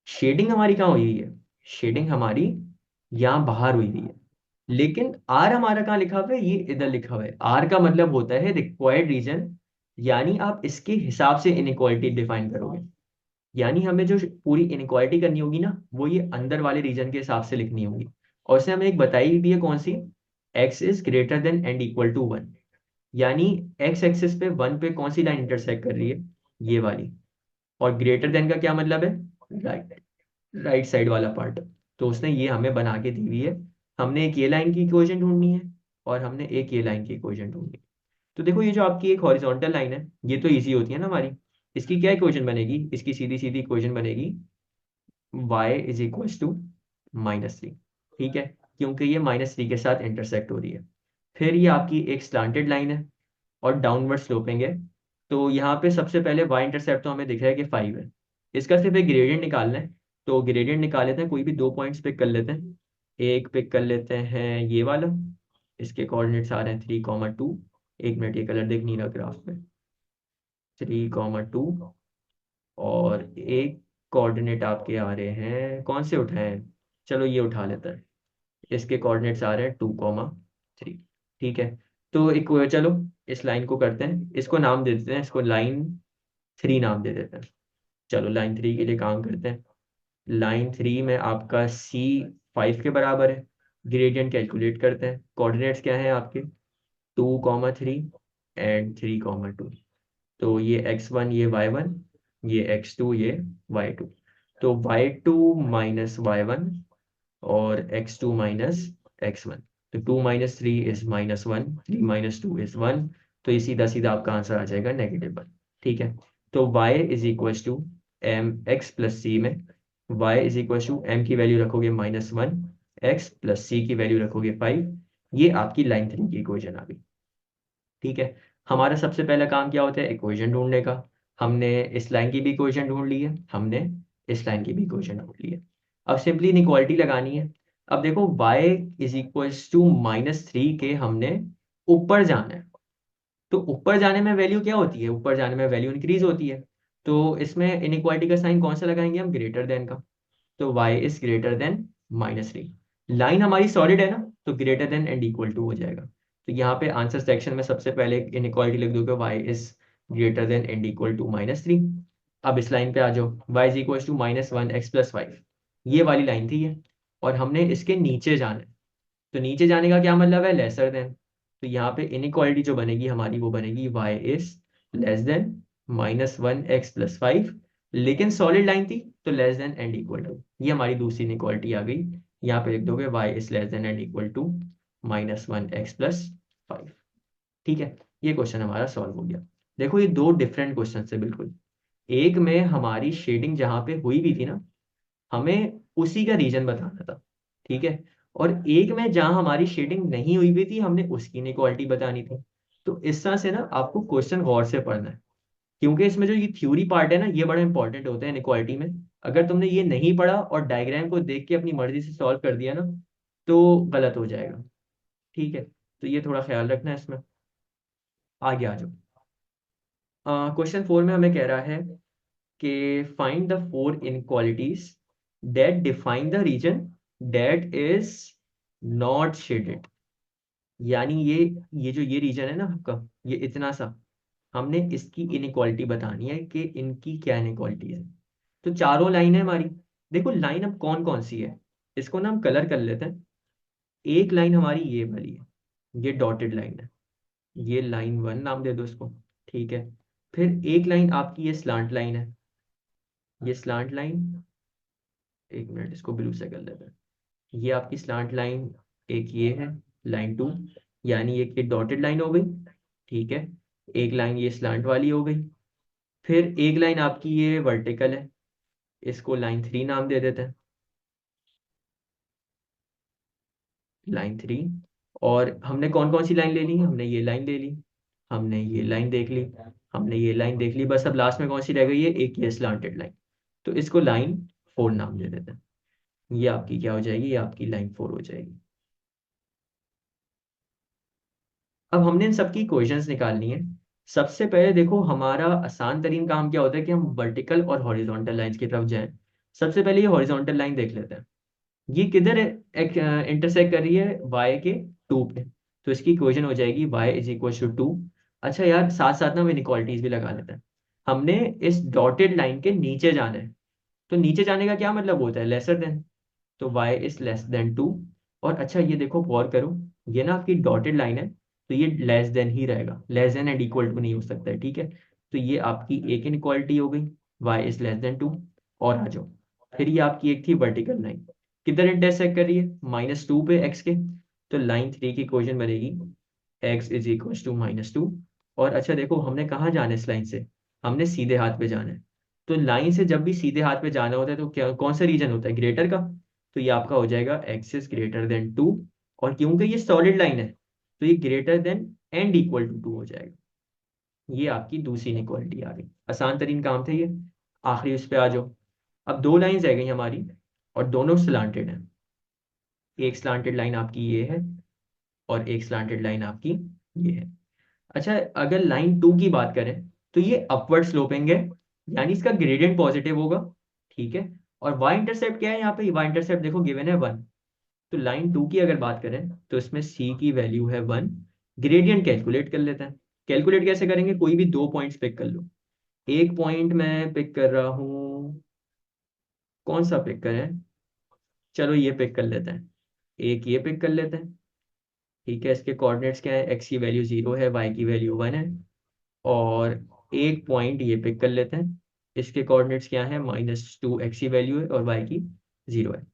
शेडिंग हमारी कहाँ हुई हुई है, शेडिंग हमारी यहाँ बाहर हुई हुई है, लेकिन आर हमारा कहाँ लिखा हुआ है, ये इधर लिखा हुआ है। आर का मतलब होता है रिक्वायर्ड रीजन, यानी आप इसके हिसाब से इनइक्वालिटी डिफाइन करोगे। यानी हमें जो पूरी इनक्वालिटी करनी होगी ना, वो ये अंदर वाले रीजन के हिसाब से लिखनी होगी। और उसने हमें एक बताई भी है कौन सी, x is greater than and equal to 1। यानी एक्स एक्सिस पे 1 पे कौन सी लाइन इंटरसेक्ट कर रही है, ये वाली। और ग्रेटर देन का क्या मतलब है, राइट, राइट साइड वाला पार्ट। तो उसने ये हमें बना के दी हुई है। हमने एक ये लाइन की इक्वेशन ढूंढनी है, और हमने एक ये लाइन की इक्वेशन ढूंढनी है। तो देखो, ये जो आपकी एक हॉरिजॉन्टल लाइन है, ये तो इजी होती है ना हमारी। इसकी क्या इक्वेशन बनेगी, इसकी सीधी सीधी इक्वेशन बनेगी y इज इक्वल टू -3। ठीक है, क्योंकि ये -3 के साथ इंटरसेक्ट हो रही है। फिर ये आपकी एक स्लांटेड लाइन है और डाउनवर्ड स्लोपिंग है। तो यहाँ पे सबसे पहले y इंटरसेप्ट तो हमें दिख रहा है कि 5 है। इसका सिर्फ एक ग्रेडियंट निकालना है। तो ग्रेडियंट निकाल लेते हैं, कोई भी 2 पॉइंट्स पिक कर लेते हैं। एक पिक कर लेते हैं ये वाला, इसके कोऑर्डिनेट्स आ रहे हैं 3,2। एक मिनट, ये कलर देख नहीं रहा ग्राफ में, 3,2। और एक कोऑर्डिनेट आपके आ रहे हैं, कौन से उठाएं, चलो ये उठा लेते हैं। इसके कोऑर्डिनेट्स आ रहे हैं 2,3। ठीक है, तो एक चलो इस लाइन को करते हैं, इसको नाम दे देते हैं, इसको लाइन 3 नाम दे देते हैं। चलो लाइन 3 के लिए काम करते हैं। लाइन 3 में आपका c 5 के बराबर है। ग्रेडियंट कैलकुलेट करते हैं। कोऑर्डिनेट्स क्या हैं आपके, 2,3 एंड 3,2। तो ये x1 ये y1, ये x2 ये y2। तो y2 माइनस y1 और x2 माइनस x1। तो 2 - 3 इज -1, 3 - 2 इज 1। तो ये सीधा सीधा आपका आंसर आ जाएगा -1। ठीक है, तो y is equal to M x plus c में y is equal to m की वैल्यू रखोगे -1, x प्लस सी की वैल्यू रखोगे 5। ये आपकी लाइन 3 की इक्वेशन आ गई। ठीक है, हमारा सबसे पहला काम क्या होता है, इक्वेशन ढूंढने का। हमने इस लाइन की भी इक्वेशन ढूंढ ली है, हमने इस लाइन की भी इक्वेशन ढूंढ ली है। अब सिंपली इनइक्वालिटी लगानी है। अब देखो y इज इक्वल्स टू -3 के हमने ऊपर जाना है। तो ऊपर जाने में वैल्यू क्या होती है, ऊपर जाने में वैल्यू इंक्रीज होती है। तो इसमें इनइक्वालिटी का साइन कौन सा लगाएंगे हम, ग्रेटर देन का। तो y is greater than -3। Line हमारी सॉलिड है ना, तो greater than and equal to हो जाएगा। तो यहाँ पे आंसर सेक्शन में सबसे पहले इनइक्वालिटी लिख दोगे, y is greater than and equal to -3। अब इस लाइन पे आ जाओ, y is equal to -1 x plus 5। ये वाली लाइन थी ये, और हमने इसके नीचे जाना है। तो नीचे जाने का क्या मतलब है, लेसर देन। तो यहाँ पे इनइक्वालिटी जो बनेगी हमारी, वो बनेगी y is less than -1 x plus 5। लेकिन सॉलिड लाइन थी, तो less than and equal to, ये हमारी दूसरी इनइक्वालिटी आ गई। यहाँ पे लिख दोगे y is less than and equal to -1 x plus 5। ठीक है, ये क्वेश्चन हमारा सॉल्व हो गया। देखो, ये दो डिफरेंट क्वेश्चन है बिल्कुल। एक में हमारी शेडिंग जहाँ पे हुई भी थी ना, हमें उसी का रीजन बताना था। ठीक है, और एक में जहां हमारी शेडिंग नहीं हुई भी थी, हमने उसकी इनइक्वालिटी बतानी थी। तो इस तरह से ना आपको क्वेश्चन गौर से पढ़ना है, क्योंकि इसमें जो ये थ्योरी पार्ट है ना, ये बड़ा इंपॉर्टेंट होता है इनइक्वालिटी में। अगर तुमने ये नहीं पढ़ा और डायग्राम को देख के अपनी मर्जी से सॉल्व कर दिया ना, तो गलत हो जाएगा। ठीक है, तो ये थोड़ा ख्याल रखना है इसमें। आगे आ जाओ। क्वेश्चन 4 में हमें कह रहा है कि find the 4 inequalities that define the region that is not shaded। यानी ये जो ये रीजन है ना आपका, ये इतना सा, हमने इसकी इनइक्वालिटी बतानी है कि इनकी क्या इनइक्वालिटी है। तो चारों लाइन है हमारी। देखो लाइन अब कौन कौन सी है, इसको ना हम कलर कर लेते हैं। एक लाइन हमारी ये वाली है, ये डॉटेड लाइन है, ये लाइन 1 नाम दे दो इसको। ठीक है। फिर एक लाइन आपकी ये स्लांट लाइन है, ये स्लांट लाइन, एक मिनट इसको ब्लू से कर लेते हैं। ये आपकी स्लांट लाइन एक ये है, लाइन 2, यानी एक ये डॉटेड लाइन हो गई। ठीक है। एक लाइन ये स्लांट वाली हो गई। फिर एक लाइन आपकी ये वर्टिकल है, इसको लाइन 3 नाम दे देते हैं, लाइन 3। और हमने कौन कौन सी लाइन ले ली, हमने ये लाइन ले ली, हमने ये लाइन देख ली, हमने ये लाइन देख ली, बस अब लास्ट में कौन सी रह गई है, एक ये स्लांटेड लाइन। तो इसको लाइन 4 नाम दे देते हैं। ये आपकी क्या हो जाएगी, ये आपकी लाइन 4 हो जाएगी। अब हमने इन सबकी इक्वेशंस निकालनी है। सबसे पहले देखो हमारा आसान तरीन काम क्या होता है कि हम वर्टिकल और हॉरिजॉन्टल लाइंस की तरफ जाएं। सबसे पहले ये हॉरिजॉन्टल लाइन देख लेते हैं, ये किधर इंटरसेक्ट कर रही है, y के 2 पे। तो इसकी इक्वेशन हो जाएगी y इज इक्वल टू 2। अच्छा यार, साथ साथ ना हम इनइक्वालिटीज भी लगा लेते हैं। हमने इस डॉटेड लाइन के नीचे जाना है। तो नीचे जाने का क्या मतलब होता है, लेसर देन। तो y इज लेस देन 2। और अच्छा ये देखो गौर करो, ये ना आपकी डॉटेड लाइन है, तो ये लेस देन ही रहेगा, less than and equal to नहीं हो सकता है। ठीक है। तो ये आपकी एक इनइक्वालिटी हो गई, y इज लेस देन 2। और आ जाओ, फिर ये आपकी एक थी वर्टिकल लाइन, किधर इंटरसेक्ट कर रही है, -2 पे x के। तो लाइन 3 की इक्वेशन बनेगी x इज इक्वल टू -2। और अच्छा देखो हमने कहाँ जाना है इस लाइन से, हमने सीधे हाथ पे जाना है। तो लाइन से जब भी सीधे हाथ पे जाना होता है तो क्या कौन सा रीजन होता है, ग्रेटर का। तो ये आपका हो जाएगा x इज ग्रेटर देन 2। और क्योंकि ये सॉलिड लाइन है, तो ये greater than and equal to 2 हो जाएगा। ये आपकी दूसरी इनइक्वालिटी आ गई। आसान तरीन काम था ये। आखिरी उस पे आ जाओ। अब दो लाइंस रह गई हमारी, और दोनों स्लांटेड हैं। एक स्लांटेड लाइन आपकी ये है, और एक स्लांटेड लाइन आपकी ये है। अच्छा, अगर लाइन 2 की बात करें तो ये अपवर्ड स्लोपिंग है, यानी इसका ग्रेडियंट पॉजिटिव होगा। ठीक है। और y इंटरसेप्ट क्या है, यहाँ पे y इंटरसेप्ट देखो गिवन है 1। तो लाइन 2 की अगर बात करें तो इसमें c की वैल्यू है 1। ग्रेडियंट कैलकुलेट कर लेते हैं। कैलकुलेट कैसे करेंगे, कोई भी दो पॉइंट्स पिक कर लो। एक पॉइंट मैं पिक कर रहा हूँ, कौन सा पिक करें, चलो ये पिक कर लेते हैं, एक ये पिक कर लेते हैं। ठीक है। इसके कोऑर्डिनेट्स क्या है, x की वैल्यू 0 है, y की वैल्यू 1 है। और एक पॉइंट ये पिक कर लेते हैं, इसके कोऑर्डिनेट्स क्या है, -2 x की वैल्यू है और y की 0 है।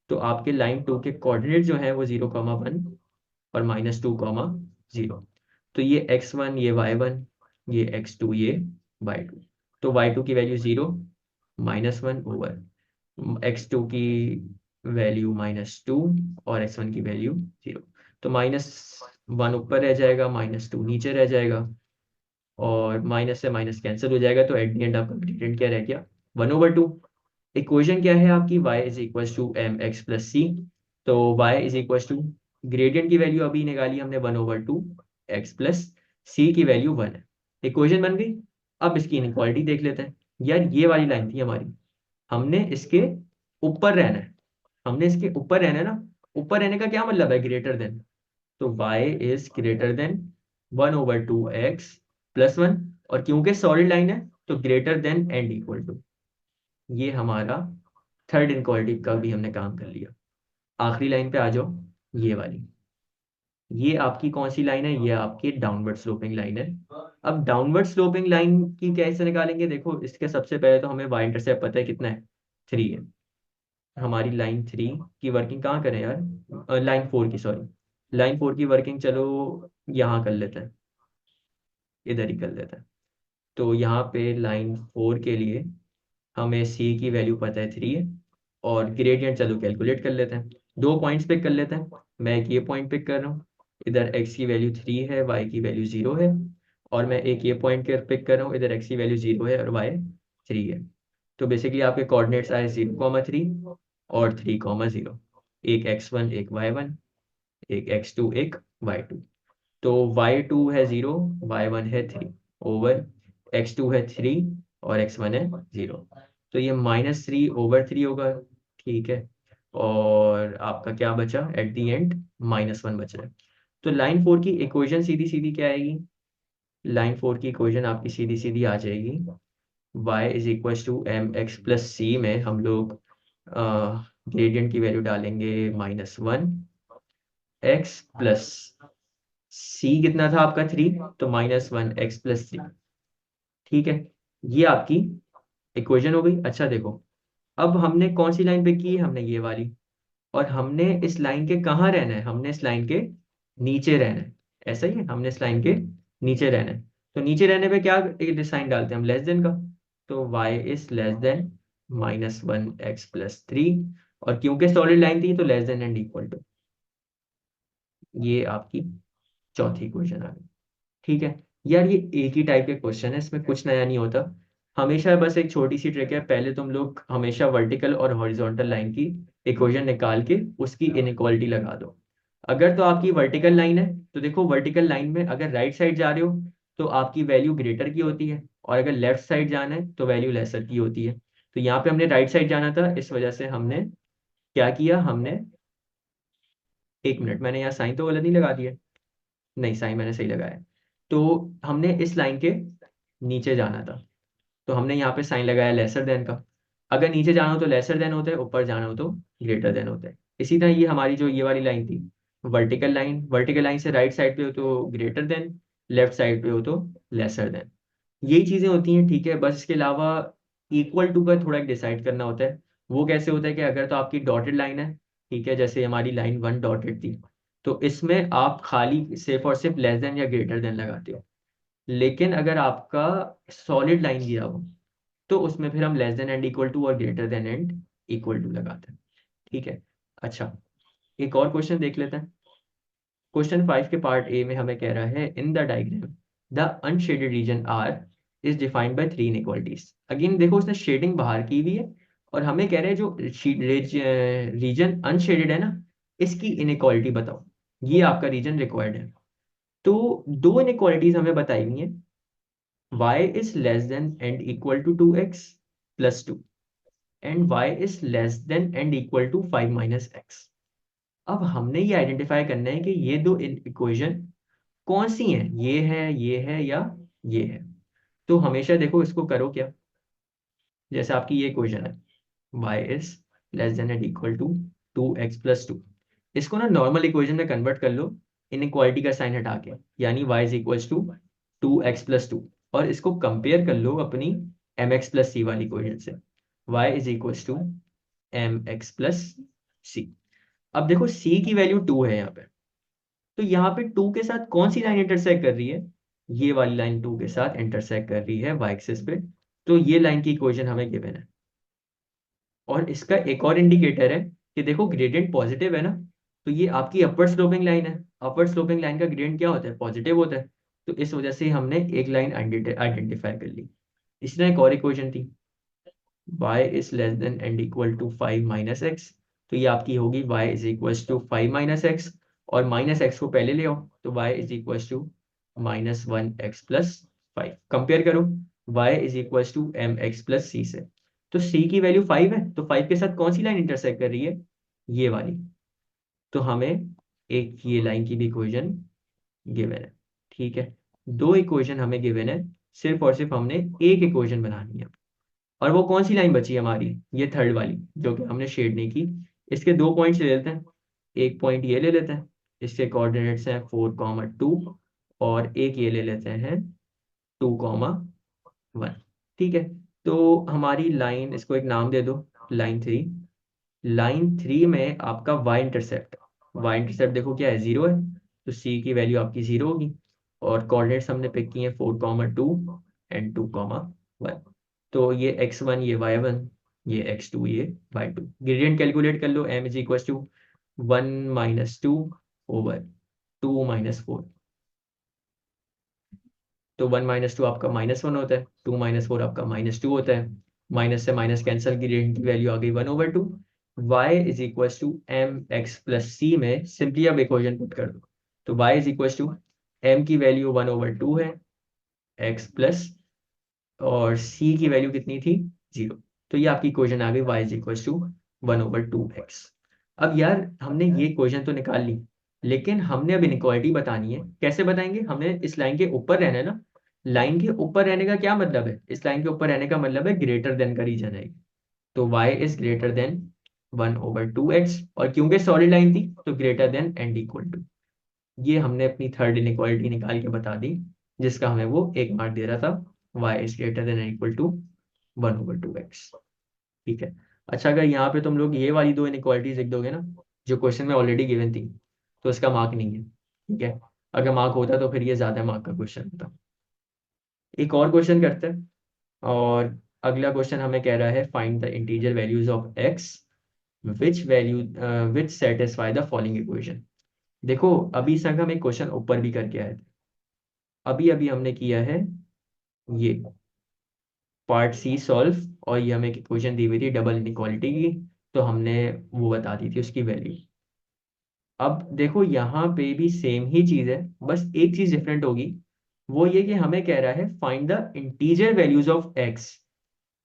तो आपके लाइन 2 के कोऑर्डिनेट जो है वो 0,1 और -2,0। तो ये x1 ये y1, ये x2 ये y2। तो y2 की वैल्यू 0, -1 ओवर x2 की वैल्यू -2 और x1 की वैल्यू 0। तो -1 ऊपर रह जाएगा, -2 नीचे रह जाएगा, और माइनस से माइनस कैंसिल हो जाएगा। तो एट द एंड आपका ग्रेडियंट क्या रह गया, 1/2। इक्वेशन क्या है आपकी, y is equal to M x plus c. तो y is equal to, gradient की वैल्यू अभी निकाली हमने 1/2, एक्स प्लस सी की वैल्यू 1 है। इक्वेशन बन गई। अब इसकी इनइक्वालिटी देख लेते हैं। यार ये वाली लाइन थी हमारी, हमने इसके ऊपर रहना है, हमने इसके ऊपर रहना है ना। ऊपर रहने का क्या मतलब है, ग्रेटर देन। तो y is greater than 1/2x+1। और क्योंकि सॉलिड लाइन है तो greater than and equal to. ये हमारा थर्ड इनक्वालिटी का भी हमने काम कर लिया। आखिरी लाइन पे आ जाओ, ये वाली, ये आपकी कौन सी लाइन है, ये आपकी डाउनवर्ड स्लोपिंग लाइन है। अब डाउनवर्ड स्लोपिंग लाइन की कैसे निकालेंगे, देखो इसके सबसे पहले तो हमें y इंटरसेप्ट पता है कितना है, 3 है। हमारी लाइन 3 की वर्किंग कहाँ करें यार, लाइन 4 की, सॉरी, लाइन 4 की वर्किंग चलो यहाँ कर लेते हैं, इधर ही कर लेते हैं। तो यहाँ पे लाइन 4 के लिए हमें सी की वैल्यू पता है 3 है। और ग्रेडियंट चलो कैलकुलेट कर लेते हैं, दो पॉइंट्स पिक कर लेते हैं। मैं एक ये पॉइंट पिक कर रहा हूँ, इधर x की वैल्यू 3 है, y की वैल्यू 0 है। और मैं एक ये पॉइंट पिक कर रहा हूँ, इधर x की वैल्यू 0 है और y 3 है। तो बेसिकली आपके कोऑर्डिनेट्स आए 0,3 और 3,0। एक x1 एक y1, एक x2 एक y2। तो y2 है 0, y1 है 3 ओवर x2 है 3 और x1 है 0। तो ये -3/3 होगा। ठीक है। और आपका क्या बचा एट दी एंड, -1 बच रहा है। तो लाइन 4 की इक्वेशन सीधी सीधी क्या आएगी, लाइन 4 की इक्वेशन आपकी सीधी सीधी आ जाएगी, y is equal to M x plus c में हम लोग ग्रेडियंट की वैल्यू डालेंगे -1, एक्स प्लस सी कितना था आपका 3, तो -1 x + 3। ठीक है, ये आपकी इक्वेशन हो गई। अच्छा देखो, अब हमने कौन सी लाइन पे की है, हमने ये वाली, और हमने इस लाइन के कहाँ रहना है, हमने इस लाइन के नीचे रहना है। ऐसा ही है, हमने इस लाइन के नीचे रहना है। तो नीचे रहने पे क्या एक साइन डालते हैं हम, लेस देन का। तो y is less than -1 x + 3, और क्योंकि सॉलिड लाइन थी तो less than and equal to, ये आपकी चौथी इक्वेशन आ गई। ठीक है यार, ये एक ही टाइप के क्वेश्चन है, इसमें कुछ नया नहीं होता। हमेशा बस एक छोटी सी ट्रिक है, पहले तुम लोग हमेशा वर्टिकल और हॉरिजॉन्टल लाइन की इक्वेशन निकाल के उसकी इनइक्वालिटी लगा दो। अगर तो आपकी वर्टिकल लाइन है, तो देखो वर्टिकल लाइन में अगर राइट साइड जा रहे हो तो आपकी वैल्यू ग्रेटर की होती है, और अगर लेफ्ट साइड जाना है तो वैल्यू लेसर की होती है। तो यहाँ पे हमने राइट साइड जाना था, इस वजह से हमने क्या किया, हमने, एक मिनट, मैंने यहाँ साइन तो गलत नहीं लगा दिया, नहीं साइन मैंने सही लगाया। तो हमने इस लाइन के नीचे जाना था, तो हमने यहाँ पे साइन लगाया लेसर देन का। अगर नीचे जाना हो तो लेसर देन होता है, ऊपर जाना हो तो ग्रेटर देन होता है। इसी तरह ये हमारी जो ये वाली लाइन थी, वर्टिकल लाइन से राइट साइड पे हो तो ग्रेटर देन, लेफ्ट साइड पे हो तो लेसर देन। यही चीजें होती हैं। ठीक है, बस इसके अलावा इक्वल टू का थोड़ा डिसाइड करना होता है। वो कैसे होता है कि अगर तो आपकी डॉटेड लाइन है, ठीक है, जैसे हमारी लाइन 1 डॉटेड थी, तो इसमें आप खाली सिर्फ और सिर्फ लेस देन या ग्रेटर देन लगाते हो। लेकिन अगर आपका सॉलिड लाइन दिया हो तो उसमें फिर हम less than and equal to और greater than and equal to लगाते हैं। ठीक है। अच्छा, एक और क्वेश्चन देख लेते हैं। क्वेश्चन 5 के पार्ट ए में हमें कह रहा है, in the diagram the unshaded region R is defined by 3 inequalities. Again देखो, उसने शेडिंग बाहर की हुई है, और हमें कह रहे हैं जो रीजन अनशेडेड है ना, इसकी इनइक्वालिटी बताओ। ये आपका रीजन रिक्वायर्ड है। तो दो इनइक्वालिटीज हमें बताई हुई हैं, y is less than and equal to 2x plus 2 and y is less than and equal to 5 minus x। अब हमने ये आइडेंटिफाई करना है कि ये दो इक्वेशन कौन सी हैं, ये है या ये है। तो हमेशा देखो इसको करो क्या, जैसे आपकी ये इक्वेशन है, y is less than and equal to 2x plus 2, इसको ना नॉर्मल इक्वेशन में कन्वर्ट कर लो, इनइक्वालिटी का साइन हटा के, यानी y is equals to 2x plus 2, और इसको कंपेयर कर लो अपनी mx+c वाली इक्वेशन से, y is equals to mx+c। अब देखो c की वैल्यू 2 है यहाँ पे, तो यहाँ पे 2 के साथ कौन सी लाइन इंटरसेक्ट कर रही है, ये वाली लाइन 2 के साथ इंटरसेक्ट कर रही है y एक्सिस पे। तो ये लाइन की इक्वेशन हमें गिवन है। और इसका एक और इंडिकेटर है कि देखो ग्रेडियंट पॉजिटिव है ना, तो ये आपकी अपवर्ड स्लोपिंग लाइन है। अपवर्ड स्लोपिंग लाइन का ग्रेडियंट क्या होता है, पॉजिटिव होता है। तो इस वजह से हमने एक लाइन आइडेंटिफाई कर ली। इसी तरह एक और इक्वेशन थी, y is less than and equal to 5 minus x. तो ये आपकी होगी y is equal to 5 minus x, और माइनस एक्स को पहले ले आओ, तो y is equal to -1x + 5। Compare करो y is equal to mx+c से, तो c की वैल्यू 5 है, तो 5 के साथ कौन सी लाइन इंटरसेक्ट कर रही है, ये वाली। तो हमें एक ये लाइन की भी इक्वेशन गिवन है। ठीक है, दो इक्वेशन हमें गिवन है, सिर्फ और सिर्फ हमने एक इक्वेशन बनानी है। और वो कौन सी लाइन बची है हमारी, ये थर्ड वाली जो कि हमने शेड नहीं की। इसके दो पॉइंट्स ले लेते हैं, एक पॉइंट ये ले लेते हैं, इसके कोऑर्डिनेट्स हैं 4, 2, और एक ये ले लेते हैं 2, 1। ठीक है, तो हमारी लाइन, इसको एक नाम दे दो, लाइन 3। लाइन 3 में आपका y इंटरसेप्ट देखो क्या है, 0 है, तो c की वैल्यू आपकी 0 होगी। और कोऑर्डिनेट्स हमने पिक किए हैं 4, 2 एंड 2, 1। तो ये x1, ये y1, ये x2, ये y2। ग्रेडियंट कैलकुलेट कर लो, m इज इक्वल टू 1 - 2/2 - 4। तो 1 - 2 आपका -1 होता है, 2 - 4 आपका -2 होता है। माइनस से माइनस कैंसिल, ग्रेडियंट की वैल्यू आ गई 1/2। y is equal to mx+c में सिंपली अब इक्वेशन पुट कर दो, तो y is equal to m की वैल्यू 1/2 है, x प्लस, और c की वैल्यू कितनी थी, 0। तो ये आपकी इक्वेशन आ गई y is equal to 1/2x। अब यार हमने ये इक्वेशन तो निकाल ली, लेकिन हमने अब इनइक्वालिटी बतानी है। कैसे बताएंगे? हमने इस लाइन के ऊपर रहना है ना। लाइन के ऊपर रहने का क्या मतलब है? इस लाइन के ऊपर रहने का मतलब है ग्रेटर देन का रीजन है। तो y is greater then 1/2x, और क्योंकि सॉलिड लाइन थी तो greater than and equal to. ये हमने अपनी थर्ड इनइक्वालिटी निकाल के बता दी, जिसका हमें वो 1 मार्क दे रहा था। y is greater than and equal to 1/2x। ठीक है। अच्छा, अगर यहाँ पे तुम लोग ये वाली दो इनइक्वालिटीज लिख दोगे ना, जो क्वेश्चन में ऑलरेडी गिवन थी, तो इसका मार्क नहीं है। ठीक है। अगर मार्क होता तो फिर ये ज्यादा मार्क का क्वेश्चन होता। एक और क्वेश्चन करते हैं। और अगला क्वेश्चन हमें कह रहा है find the integer values of x which value which satisfy the following equation. देखो, अभी तक हम एक क्वेश्चन ऊपर भी करके आए थे। अभी अभी हमने किया है ये पार्ट सी सॉल्व, और ये हमें एक इक्वेशन दी हुई थी डबल इनइक्वालिटी की, तो हमने वो बता दी थी उसकी वैल्यू। अब देखो, यहाँ पे भी सेम ही चीज है, बस एक चीज डिफरेंट होगी। वो ये कि हमें कह रहा है find the integer values of x।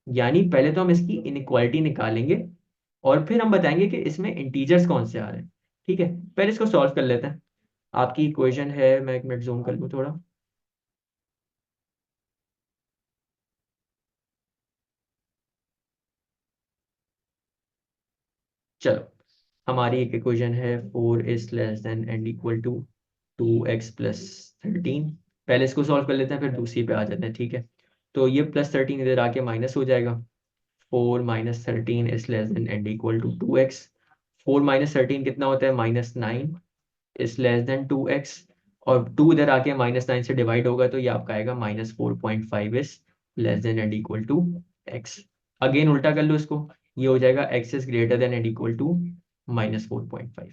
यानी पहले तो हम इसकी इनइक्वालिटी निकालेंगे, और फिर हम बताएंगे कि इसमें इंटीजर्स कौन से आ रहे हैं। ठीक है, पहले इसको सॉल्व कर लेते हैं। आपकी इक्वेशन है, मैं एक मिनट जूम कर लूँ थोड़ा। चलो, हमारी एक इक्वेशन है 4 is less than and equal to 2x + 13। पहले इसको सॉल्व कर लेते हैं, फिर दूसरी पे आ जाते हैं। ठीक है। तो ये +13 इधर आके माइनस हो जाएगा। 4 - 13 is less than and equal to 2x। 4 - 13 कितना होता है? -9 is less than 2x। और 2 इधर आके -9 से डिवाइड होगा, तो ये आपका आएगा -4.5 is less than and equal to x। Again उल्टा कर लो इसको, ये हो जाएगा x is greater than and equal to -4.5।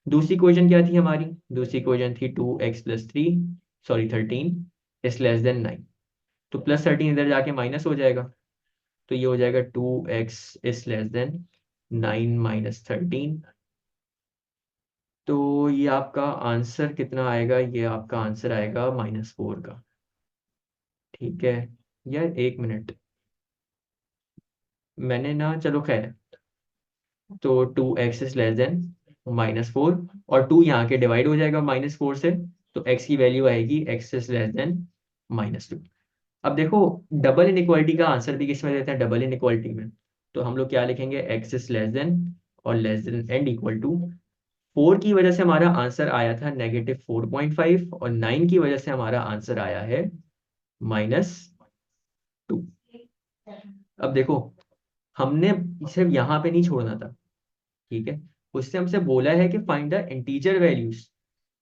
दूसरी क्वेश्चन क्या थी हमारी? दूसरी क्वेश्चन थी 2x + 3, sorry 13 is less then 9। तो +13 इधर जाके माइनस हो जाएगा, तो ये हो जाएगा 2x इज लेस देन 9 - 13। तो ये आपका आंसर कितना आएगा? ये आपका आंसर आएगा -4 का। ठीक है। यार एक मिनट, मैंने ना, चलो खैर। तो 2x इज लेस देन -4, और 2 यहाँ के डिवाइड हो जाएगा -4 से, तो x की वैल्यू आएगी x इज लेस देन -2। अब देखो, डबल इनइक्वालिटी का आंसर भी किस में देते हैं? डबल इनइक्वालिटी में। तो हम लोग क्या लिखेंगे? x इज लेस देन और less than and equal to 4 की वजह से हमारा आंसर आया था -4.5, और 9 की वजह से हमारा आंसर आया है -2। अब देखो, हमने सिर्फ यहाँ पे नहीं छोड़ना था। ठीक है। उससे हमसे बोला है कि फाइंड द इंटीजर वैल्यूज,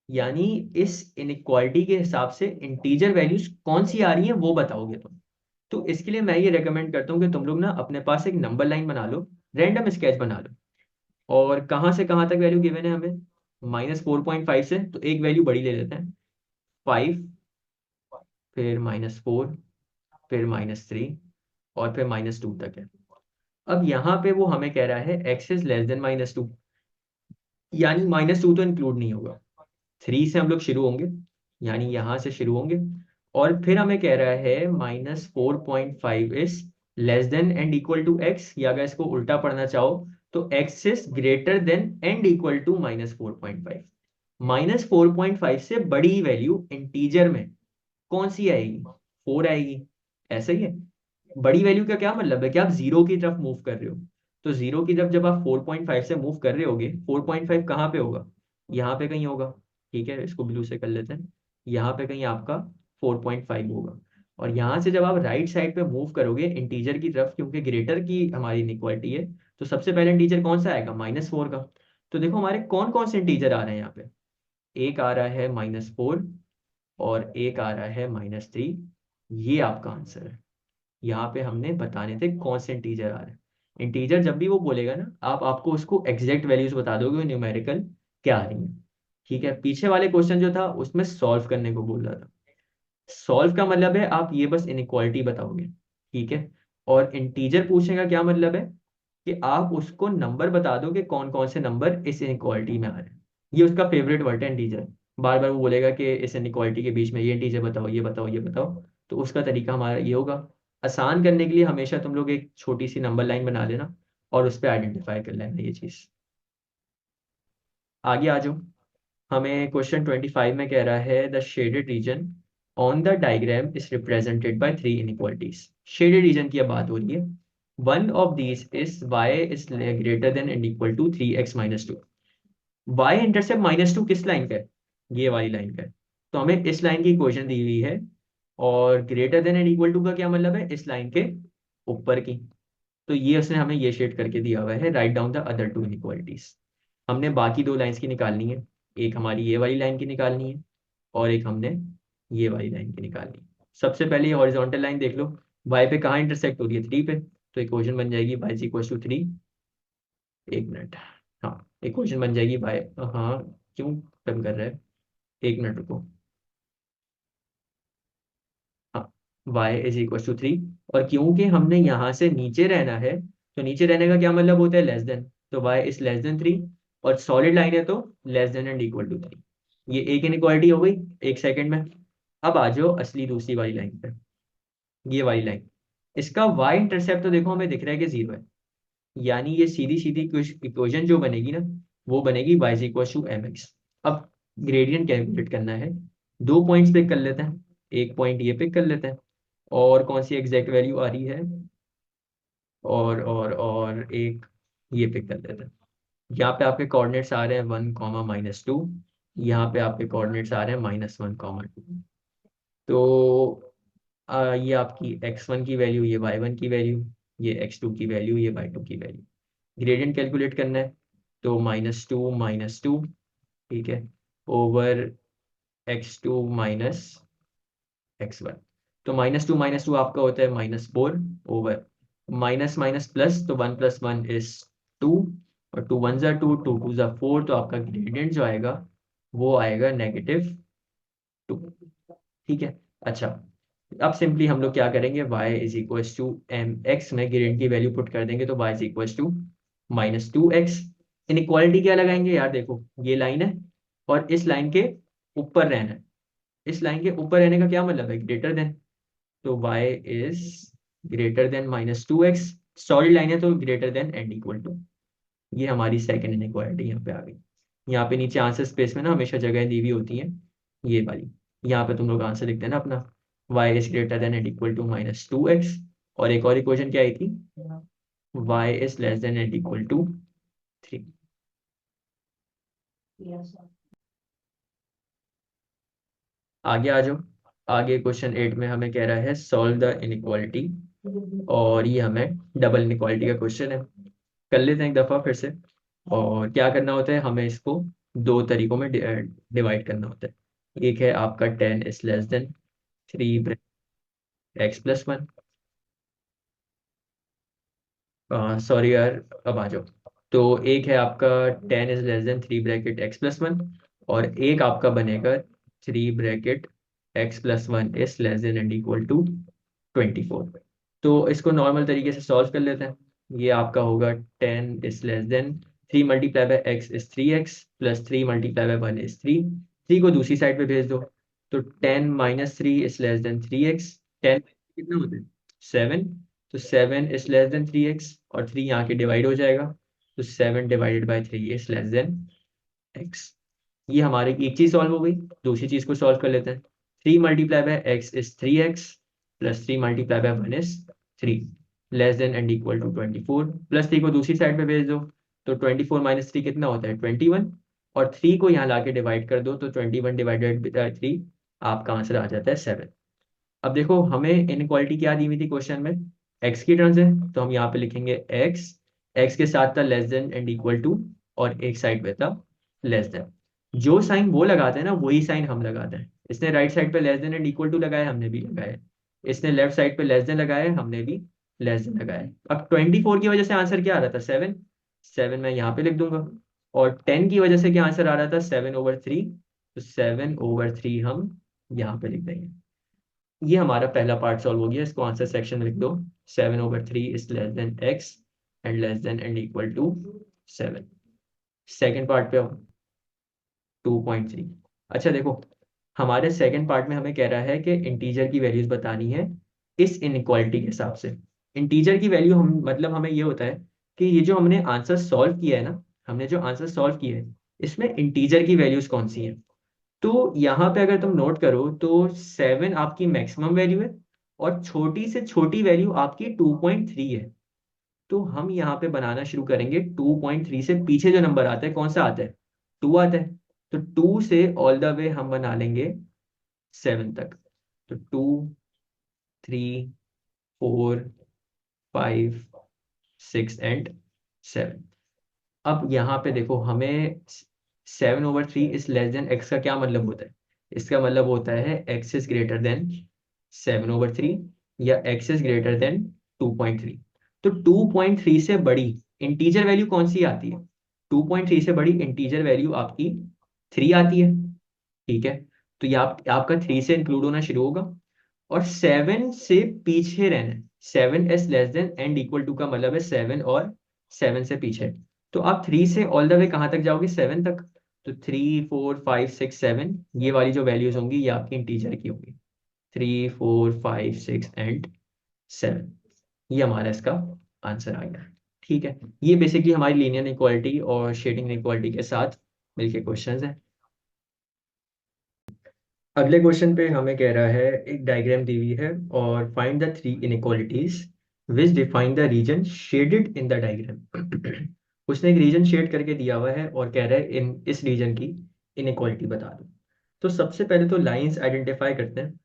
यानी इस इनइक्वालिटी के हिसाब से इंटीजर वैल्यूज कौन सी आ रही हैं वो बताओगे तुम। तो इसके लिए मैं ये रेकमेंड करता हूँ कि तुम लोग ना अपने पास एक नंबर लाइन बना लो, रैंडम स्केच बना लो। और कहाँ से कहाँ तक वैल्यू गिवन है हमें? -4.5 से, तो एक वैल्यू बड़ी ले लेते हैं, 5, फिर -4, फिर -3, और फिर -2 तक है। अब यहाँ पे वो हमें कह रहा है x इज लेस देन -2, यानी -2 तो इंक्लूड नहीं होगा। 3 से हम लोग शुरू होंगे, यानी यहाँ से शुरू होंगे। और फिर हमें कह रहा है -4.5 is less than and equal to x, या अगर इसको उल्टा पढ़ना चाहो तो x is greater than and equal to -4.5। -4.5 से बड़ी वैल्यू इंटीजर में कौन सी आएगी? 4 आएगी। ऐसा ही है। बड़ी वैल्यू का क्या मतलब है? कि आप जीरो की तरफ मूव कर रहे हो। तो जीरो की तरफ जब आप 4.5 से मूव कर रहे होगे, 4.5 कहाँ पे होगा? यहाँ पे कहीं होगा। ठीक है, इसको ब्लू से कर लेते हैं। यहाँ पे कहीं आपका 4.5 होगा। और यहाँ से जब आप राइट साइड पे मूव करोगे इंटीजर की तरफ, क्योंकि ग्रेटर की हमारी इनइक्वालिटी है, तो सबसे पहले इंटीजर कौन सा आएगा? -4 का। तो देखो हमारे कौन कौन से इंटीजर आ रहे हैं यहाँ पे। एक आ रहा है -4, और एक आ रहा है -3। ये आपका आंसर है। यहाँ पे हमने बताने थे कौन से इंटीजर आ रहे हैं। इंटीजर जब भी वो बोलेगा ना, आप आपको उसको एग्जैक्ट वैल्यूज बता दोगे न्यूमेरिकल क्या आ रही है। ठीक है। पीछे वाले क्वेश्चन जो था उसमें सॉल्व करने को बोल रहा था। सॉल्व का मतलब है आप ये बस इनइक्वालिटी बताओगे। ठीक है। और इंटीजर पूछने का क्या मतलब है? कि आप उसको नंबर बता दो कि कौन कौन से नंबर इस इनइक्वालिटी में आ रहे हैं। ये उसका फेवरेट वर्ड है इंटीजर। बार बार वो बोलेगा कि इस इनइक्वालिटी के बीच में ये इंटीजर बताओ, ये बताओ, ये बताओ। तो उसका तरीका हमारा ये होगा। आसान करने के लिए हमेशा तुम लोग एक छोटी सी नंबर लाइन बना लेना, और उस पर आइडेंटिफाई कर लेना ये चीज़। आगे आ जाओ। हमें क्वेश्चन 25 में कह रहा है the shaded region on the diagram is represented by three inequalities. Shaded region की अब बात हो रही है। One of these is y is greater than and equal to 3x-2। Y intercept -2 किस लाइन का है? ये वाली लाइन का है। तो हमें इस लाइन की इक्वेशन दी हुई है, और greater than and equal to का क्या मतलब है? इस लाइन के ऊपर की। तो ये उसने हमें ये शेड करके दिया हुआ है, right down the other two inequalities. हमने बाकी दो लाइंस की निकालनी है। एक हमारी ये वाली लाइन की निकालनी है, और एक हमने ये वाली लाइन की निकालनी है। सबसे पहले ये हॉरिजॉन्टल लाइन देख लो, वाई पे कहाँ इंटरसेक्ट हो रही है? 3 पे। तो इक्वेशन बन जाएगी वाई इज इक्वल टू 3। एक मिनट। हाँ, इक्वेशन बन जाएगी वाई, हाँ क्यों कम कर रहा है? एक मिनट रुको। हाँ, y इज इक्वल टू 3। और क्योंकि हमने यहाँ से नीचे रहना है, तो नीचे रहने का क्या मतलब होता है? Less than. तो y इज लेस देन 3। और सॉलिड लाइन है तो less than and equal to 3। ये एक इनइक्वालिटी हो गई एक सेकंड में। अब आ जाओ असली दूसरी वाली लाइन पे। ये वाली लाइन, इसका y इंटरसेप्ट तो देखो हमें दिख रहा है कि 0 है। यानी ये सीधी सीधी इक्वेशन जो बनेगी ना, वो बनेगी y is equal to mx। अब ग्रेडियंट कैलकुलेट करना है। दो पॉइंट्स पिक कर लेते हैं। एक पॉइंट ये पिक कर लेते हैं, और कौन सी एग्जैक्ट वैल्यू आ रही है, और एक ये पिक कर लेते हैं। यहाँ पे आपके कोऑर्डिनेट्स आ रहे हैं 1, -2। यहाँ पे आपके कोऑर्डिनेट्स आ रहे हैं -1, 2। तो ये आपकी x1 की वैल्यू, ये y1 की वैल्यू, ये x2 की वैल्यू, ये y2 की वैल्यू। ग्रेडियंट कैलकुलेट करना है। तो -2, -2, ठीक है, ओवर x2 माइनस x1। तो -2, -2 आपका होता है -4, ओवर माइनस माइनस प्लस, तो 1 + 1 = 2, और 2 × 1 = 2, 2 × 2 = 4। तो आपका ग्रेडियंट जो आएगा वो आएगा -2। ठीक है। अच्छा, अब सिंपली हम लोग क्या करेंगे, y is equal to mx में ग्रेडियंट की वैल्यू पुट कर देंगे, तो y is equal to -2x। Inequality क्या लगाएंगे यार? देखो ये लाइन है, और इस लाइन के ऊपर रहना है। इस लाइन के ऊपर रहने का क्या मतलब है? Greater than. तो y is greater than -2x। Solid line है तो greater than and equal to. ये हमारी सेकंड इनइक्वालिटी यहाँ पे आ गई। यहाँ पे नीचे आंसर स्पेस में ना हमेशा जगह दी हुई होती है, ये वाली। यहाँ पे तुम लोग आंसर लिखते हैं ना अपना, y is greater than and equal to -2x। और एक और इक्वेशन क्या आई थी? y is less than and equal to 3। आगे आ जाओ। आगे क्वेश्चन 8 में हमें कह रहा है सॉल्व द इनइक्वालिटी, और ये हमें डबल इनइक्वालिटी का क्वेश्चन है। कर लेते हैं एक दफ़ा फिर से। और क्या करना होता है, हमें इसको दो तरीकों में डिवाइड करना होता है। एक है आपका 10 < <3 x+1। सॉरी यार, अब आ जाओ। तो एक है आपका 10 < <3 x+1, और एक आपका बनेगा 3 x+1 < <24। तो इसको नॉर्मल तरीके से सॉल्व कर लेते हैं। ये आपका होगा 10 < <3 × x is 3x, plus 3 × 1 is 3। 3 को दूसरी साइड पे भेज दो। तो 10 - 3 is < <3x। 10 कितना होता है? 7। तो 7 is < <3x, और 3 यहाँ के डिवाइड हो जाएगा। तो 7 ÷ 3 is < x। ये हमारी एक चीज सॉल्व हो गई। दूसरी चीज को सॉल्व कर लेते हैं। 3 × x is 3x, plus 3 × 1 is 3, less than and equal to 24। Plus 3 को दूसरी साइड पे भेज दो। तो 24 - 3 कितना होता है? 21। और 3 को यहाँ लाके डिवाइड कर दो, तो 21 ÷ 3 आपका आंसर आ जाता है 7। अब देखो हमें इनइक्वालिटी क्या दी हुई थी क्वेश्चन में? एक्स की टर्म्स है, तो हम यहाँ पे लिखेंगे एक्स। एक्स के साथ था less than and equal to, और एक साइड पे था लेस देन। जो साइन वो लगाते हैं ना, वही साइन हम लगाते हैं। इसने राइट साइड पे less than and equal to लगाया, हमने भी लगाया। इसने लेफ्ट साइड पे लेस देन लगाया है, हमने भी लेस देन लगाया है। अब 24 की वजह से आंसर क्या आ रहा था? 7। 7 मैं यहाँ पे लिख दूंगा। और 10 की वजह से क्या आंसर आ रहा था? 7/3। तो 7/3 हम यहाँ पे लिख देंगे। ये हमारा पहला पार्ट सॉल्व हो गया। इसको आंसर सेक्शन में लिख दो। 7/3 is less than x, and less than and equal to 7। Second part पे आओ। 2.3। अच्छा देखो, हमारे सेकेंड पार्ट में हमें कह रहा है कि इंटीजर की वैल्यूज बतानी है इस इनइक्वालिटी के हिसाब से। इंटीजर की वैल्यू हम मतलब हमें ये होता है कि ये जो हमने आंसर सॉल्व किया है ना, हमने जो आंसर सॉल्व किया है इसमें इंटीजर की वैल्यूज कौन सी हैं। तो यहाँ पे अगर तुम नोट करो तो 7 आपकी मैक्सिमम वैल्यू है और छोटी से छोटी वैल्यू आपकी 2.3 है। तो हम यहाँ पे बनाना शुरू करेंगे 2.3 से पीछे जो नंबर आता है कौन सा आता है, 2 आता है। तो 2 से ऑल द वे हम बना लेंगे 7 तक। तो 2, 3, 4, 5, 6 एंड 7। अब यहाँ पे देखो हमें 7/3 इज लेस देन एक्स का क्या मतलब होता है। इसका मतलब होता है एक्स इज ग्रेटर देन 7/3 या एक्स इज ग्रेटर देन 2.3। तो 2.3 से बड़ी इंटीजर वैल्यू कौन सी आती है, 2.3 से बड़ी इंटीजर वैल्यू आपकी 3 आती है। ठीक है, तो ये आपका 3 से इंक्लूड होना शुरू होगा और 7 से पीछे रहना है। 7s less than and equal to का मतलब है 7 और 7 से पीछे। तो आप 3 से ऑल द वे कहाँ तक जाओगे, 7 तक। तो 3, 4, 5, 6, 7 ये वाली जो वैल्यूज होंगी ये आपकी इंटीजर की होंगी। 3, 4, 5, 6 एंड 7 ये हमारा इसका आंसर आ गया। ठीक है, ये बेसिकली हमारी लीनियर इक्वालिटी और शेडिंग इक्वालिटी के साथ मिलके क्वेश्चंस हैं। अगले क्वेश्चन पे हमें कह रहा है एक डायग्राम दी हुई है और find the 3 inequalities which define the region shaded in the diagram. उसने एक रीजन शेड करके दिया हुआ है और कह रहा है इन इस रीजन की इनइक्वालिटी बता दो। तो सबसे पहले तो लाइंस आइडेंटिफाई करते हैं।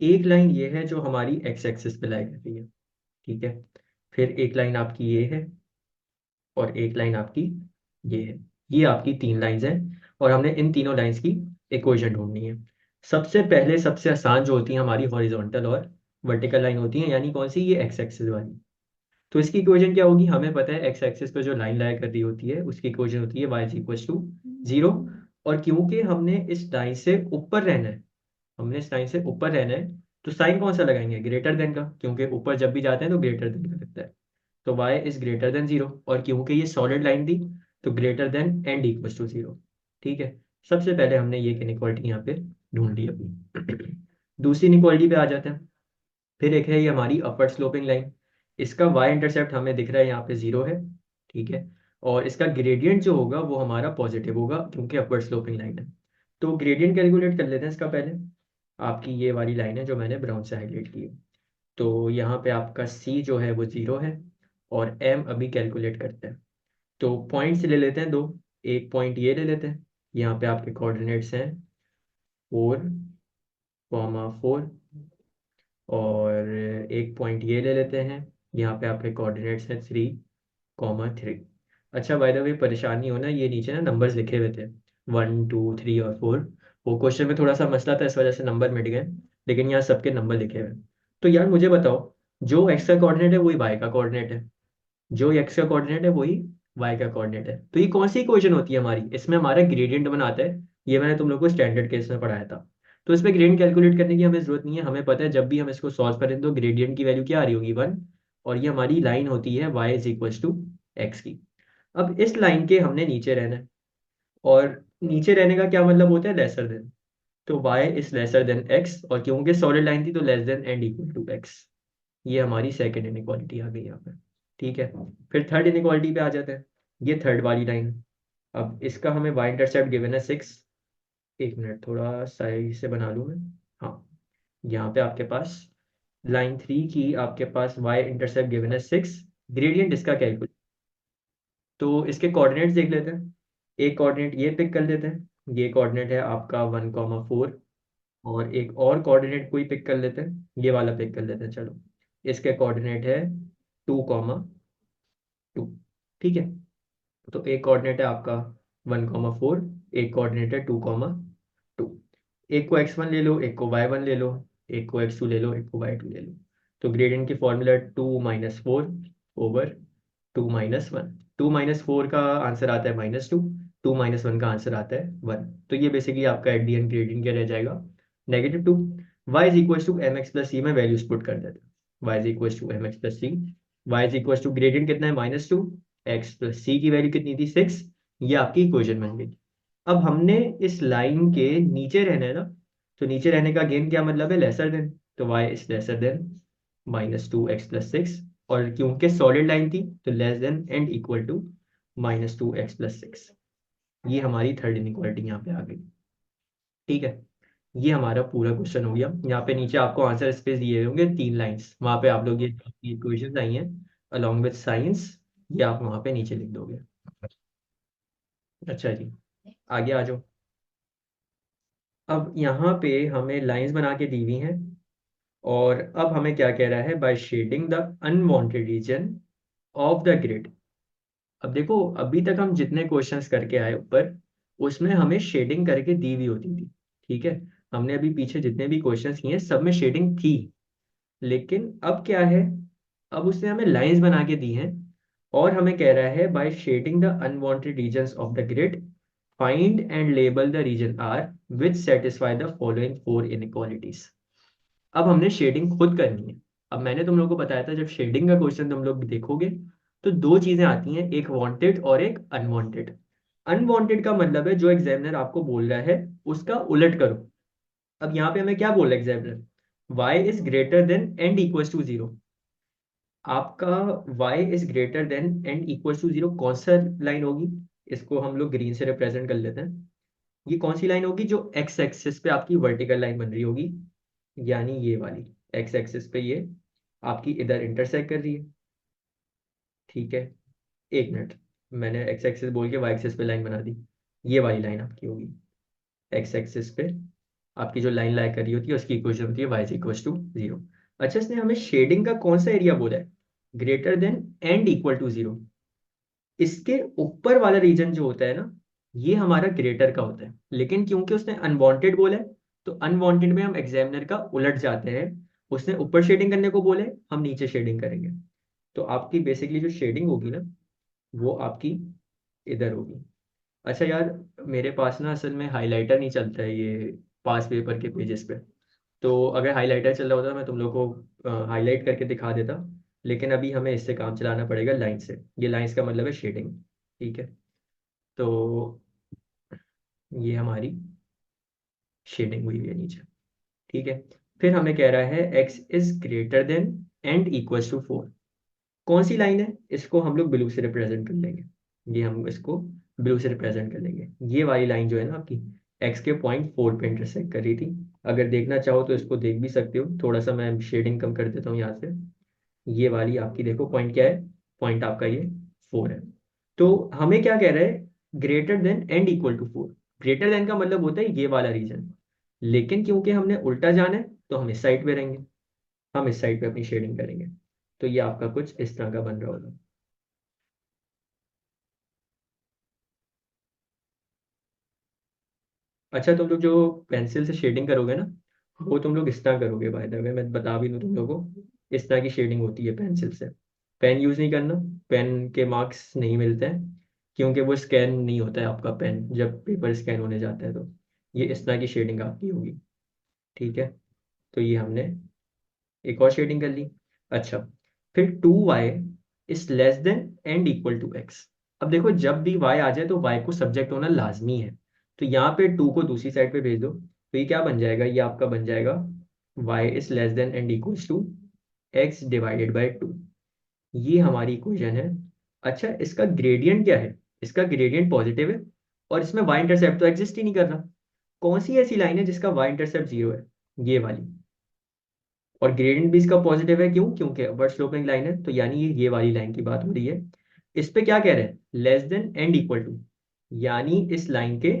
एक लाइन ये है जो हमारी एक्स एक्सिस पे लाई कर रही है। ठीक है, फिर एक लाइन आपकी ये है और एक लाइन आपकी ये है। ये आपकी 3 लाइंस हैं और हमने इन तीनों लाइंस की इक्वेशन ढूंढनी है। सबसे पहले सबसे आसान जो होती है हमारी हॉरिजॉन्टल और वर्टिकल लाइन होती है, यानी कौन सी, ये एक्स एक्सिस वाली। तो इसकी इक्वेशन क्या होगी, हमें पता है एक्स एक्सिस पे जो लाइन लाया कर रही होती है उसकी इक्वेशन होती है y इज इक्वल टू 0। और क्योंकि हमने इस लाइन से ऊपर रहना है, हमने इस लाइन से ऊपर रहना है, तो साइन कौन सा लगाएंगे, ग्रेटर देन का, क्योंकि ऊपर जब भी जाते हैं तो ग्रेटर देन का लगता है। तो y इज ग्रेटर देन 0 और क्योंकि ये सॉलिड लाइन थी तो greater than and equal to 0। ठीक है, सबसे पहले हमने ये इनइक्वालिटी यहाँ पे ढूंढ ली अपनी। दूसरी इनइक्वालिटी पे आ जाते हैं। फिर एक है ये हमारी अपर स्लोपिंग लाइन। इसका y इंटरसेप्ट हमें दिख रहा है यहाँ पे 0 है। ठीक है, और इसका ग्रेडियंट जो होगा वो हमारा पॉजिटिव होगा क्योंकि अपवर्ड स्लोपिंग लाइन है। तो ग्रेडियंट कैलकुलेट कर लेते हैं इसका पहले। आपकी ये वाली लाइन है जो मैंने ब्राउन से हाईलाइट की है। तो यहाँ पे आपका c जो है वो 0 है और m अभी कैलकुलेट करते हैं। तो पॉइंट्स ले लेते हैं दो। एक पॉइंट ये ले लेते हैं, यहाँ पे आपके कोऑर्डिनेट्स हैं 4,4 और एक पॉइंट ये ले लेते हैं, यहाँ पे आपके कोऑर्डिनेट्स हैं 3,3। अच्छा बाय द वे परेशानी हो ना, ये नीचे ना नंबर्स लिखे हुए थे 1, 2, 3 और 4। वो क्वेश्चन में थोड़ा सा मसला था इस वजह से नंबर मिट गए, लेकिन यहाँ सबके नंबर लिखे हुए हैं। तो यार मुझे बताओ, जो एक्स का कोऑर्डिनेट है वही वाई का कोऑर्डिनेट है, जो एक्स का कोऑर्डिनेट है वही वाई का कोऑर्डिनेट है। तो ये कौन सी इक्वेशन होती है हमारी, इसमें हमारा ग्रेडियंट बनाता है। ये मैंने तुम लोग को स्टैंडर्ड केस में पढ़ाया था। तो इसमें ग्रेडियंट कैलकुलेट करने की हमें जरूरत नहीं है, हमें पता है जब भी हम इसको सॉल्व करें तो ग्रेडियंट की वैल्यू क्या आ रही होगी 1। और ये हमारी लाइन होती है y is equal to x की। अब इस लाइन के हमने नीचे रहना है और नीचे रहने का क्या मतलब होता है, लेसर देन। तो y is lesser than x और क्योंकि सॉलिड लाइन थी तो less than and equal to x। ये हमारी सेकेंड इनइक्वालिटी आ गई यहाँ पे। ठीक है, फिर थर्ड इनइक्वालिटी पे आ जाते हैं। ये थर्ड वाली लाइन। अब इसका हमें y इंटरसेप्ट गिवन है 6। एक मिनट थोड़ा सही से बना लूँ मैं। हाँ, यहाँ पे आपके पास लाइन 3 की आपके पास y इंटरसेप्ट गिवन है 6। ग्रेडियंट इसका कैलकुलेट। तो इसके कोऑर्डिनेट्स देख लेते हैं। एक कोऑर्डिनेट ये पिक कर लेते हैं, ये कोऑर्डिनेट है आपका 1,4। और एक और कोऑर्डिनेट कोई पिक कर लेते हैं, ये वाला पिक कर लेते हैं चलो। इसके कोऑर्डिनेट है 2,2। ठीक है, तो एक कोऑर्डिनेट है आपका 1,4, एक कोऑर्डिनेट है 2,2। एक को x1 ले लो, एक को y1 ले लो, एक को x2 ले लो, एक को y2 ले लो। तो ग्रेडियंट की फॉर्मूला 2 - 4/2 - 1। 2 - 4 का आंसर आता है -2, 2 - 1 का आंसर आता है 1। तो ये बेसिकली आपका एट दी एंड ग्रेडियंट क्या रह जाएगा, -2। y is equal to M x plus c में वैल्यूज पुट कर देते हैं। y is equal to M x plus c. y is equal to gradient कितना है -2, x प्लस सी की वैल्यू कितनी थी 6। ये आपकी इक्वेशन बन गई। अब हमने इस लाइन के नीचे रहना है ना, तो नीचे रहने का गेन क्या मतलब है, लेसर देन। तो y is lesser than -2x plus 6। और क्योंकि सॉलिड लाइन थी तो less than and equal to -2x+6। ये हमारी थर्ड इनइक्वालिटी यहाँ पे आ गई। ठीक है, ये हमारा पूरा क्वेश्चन हो गया। यहाँ पे नीचे आपको आंसर स्पेस दिए होंगे 3 लाइंस, वहाँ पे आप लोग ये इक्वेशंस आई हैं अलॉन्ग विद साइंस, ये आप वहाँ पे नीचे लिख दोगे। अच्छा जी, आगे आ जाओ। अब यहाँ पे हमें लाइंस बना के दी हुई हैं, और अब हमें क्या कह रहा है, by shading the unwanted region of the grid. अब देखो, अभी तक हम जितने क्वेश्चंस करके आए ऊपर, उसमें हमें शेडिंग करके दी हुई होती थी। ठीक है, हमने अभी पीछे जितने भी क्वेश्चंस किए सब में शेडिंग थी, लेकिन अब क्या है, अब उसने हमें लाइंस बना के दी हैं, और हमें कह रहा है by shading the unwanted regions of the grid find and label the region R which satisfy the following 4 inequalities. अब हमने शेडिंग खुद करनी है। अब मैंने तुम लोगों को बताया था, जब शेडिंग का क्वेश्चन तुम लोग देखोगे तो दो चीजें आती हैं, एक वांटेड और एक अनवांटेड। अनवांटेड का मतलब है जो एग्जामिनर आपको बोल रहा है उसका उलट करो। अब यहाँ पे हमें क्या बोल रहा है examiner, y is greater than and equals to 0। आपका y is greater than and equals to 0 कौन सा लाइन होगी, इसको हम लोग ग्रीन से रिप्रेजेंट कर लेते हैं। ये कौन सी लाइन होगी, जो एक्स एक्सिस पे आपकी वर्टिकल लाइन बन रही होगी, यानी ये वाली एक्स एक्सिस पे ये आपकी इधर इंटरसेक्ट कर रही है। ठीक है, एक मिनट, मैंने एक्स एक्सिस बोल के वाई एक्सिस पे लाइन बना दी। ये वाली लाइन आपकी होगी एक्स एक्सिस पे, आपकी जो लाइन लाई कर रही होती है उसकी इक्वेशन होती है वाई इज इक्वल टू 0। अच्छा, इसने हमें शेडिंग का कौन सा एरिया बोला है, greater than and equal to 0। इसके ऊपर वाला रीजन जो होता है ना, ये हमारा ग्रेटर का होता है, लेकिन क्योंकि उसने अनवांटेड बोला है, तो अनवांटेड में हम एग्जामिनर का उलट जाते हैं। उसने ऊपर शेडिंग करने को बोले, हम नीचे शेडिंग करेंगे। तो आपकी बेसिकली जो शेडिंग होगी ना, वो आपकी इधर होगी। अच्छा यार, मेरे पास ना असल में हाइलाइटर नहीं चलता है ये पास पेपर के पेजेस पे, तो अगर हाइलाइटर चल रहा होता तो मैं तुम लोग को हाईलाइट करके दिखा देता, लेकिन अभी हमें इससे काम चलाना पड़ेगा लाइन से। ये लाइंस का मतलब है शेडिंग। ठीक है, तो ये हमारी शेडिंग हुई हुई है नीचे। ठीक है, फिर हमें कह रहा है x is greater than and equals to 4। कौन सी लाइन है, इसको हम लोग ब्लू से रिप्रेजेंट कर लेंगे। ये हम इसको ब्लू से रिप्रेजेंट कर लेंगे। ये वाली लाइन जो है ना आपकी एक्स के पॉइंट 4 पे इंटरसेक्ट कर रही थी। अगर देखना चाहो तो इसको देख भी सकते हो, थोड़ा सा मैं शेडिंग कम कर देता हूँ यहाँ से। ये वाली आपकी देखो पॉइंट क्या है, पॉइंट आपका ये 4 है। तो हमें क्या कह रहा है, greater than and equal to 4। Greater than का मतलब होता है ये वाला रीजन, लेकिन क्योंकि हमने उल्टा जाना है तो हम इस साइड पे रहेंगे, हम इस साइड पे अपनी शेडिंग करेंगे। तो ये आपका कुछ इस तरह का बन रहा होगा। अच्छा, तुम लोग जो पेंसिल से शेडिंग करोगे ना, वो तुम लोग इस तरह करोगे। बाय द वे मैं बता भी दूं तुम लोगों को, इस तरह की शेडिंग होती है पेंसिल से। पेन यूज़ नहीं करना, पेन के मार्क्स नहीं मिलते हैं, क्योंकि वो स्कैन नहीं होता है आपका पेन जब पेपर स्कैन होने जाता है। तो ये इस तरह की शेडिंग आपकी होगी। ठीक है, तो ये हमने एक और शेडिंग कर ली। अच्छा, फिर 2y is less than and equal to x. अब देखो, जब भी y आ जाए तो y को सब्जेक्ट होना लाजमी है। तो यहाँ पे 2 को दूसरी साइड पे भेज दो, तो ये क्या बन जाएगा, ये आपका बन जाएगा y is less than and equals to x divided by 2। ये हमारी इक्वेशन है। अच्छा, इसका ग्रेडियंट क्या है, इसका ग्रेडियंट पॉजिटिव है, और इसमें y इंटरसेप्ट तो एग्जिस्ट ही नहीं कर रहा। कौन सी ऐसी लाइन है जिसका y इंटरसेप्ट 0 है, ये वाली। और ग्रेडियंट भी इसका पॉजिटिव है, क्यों, क्योंकि अपवर्ड स्लोपिंग लाइन है, तो यानी ये वाली लाइन की बात हो रही है। इस पे क्या कह रहे हैं, less than and equal to, यानी इस लाइन के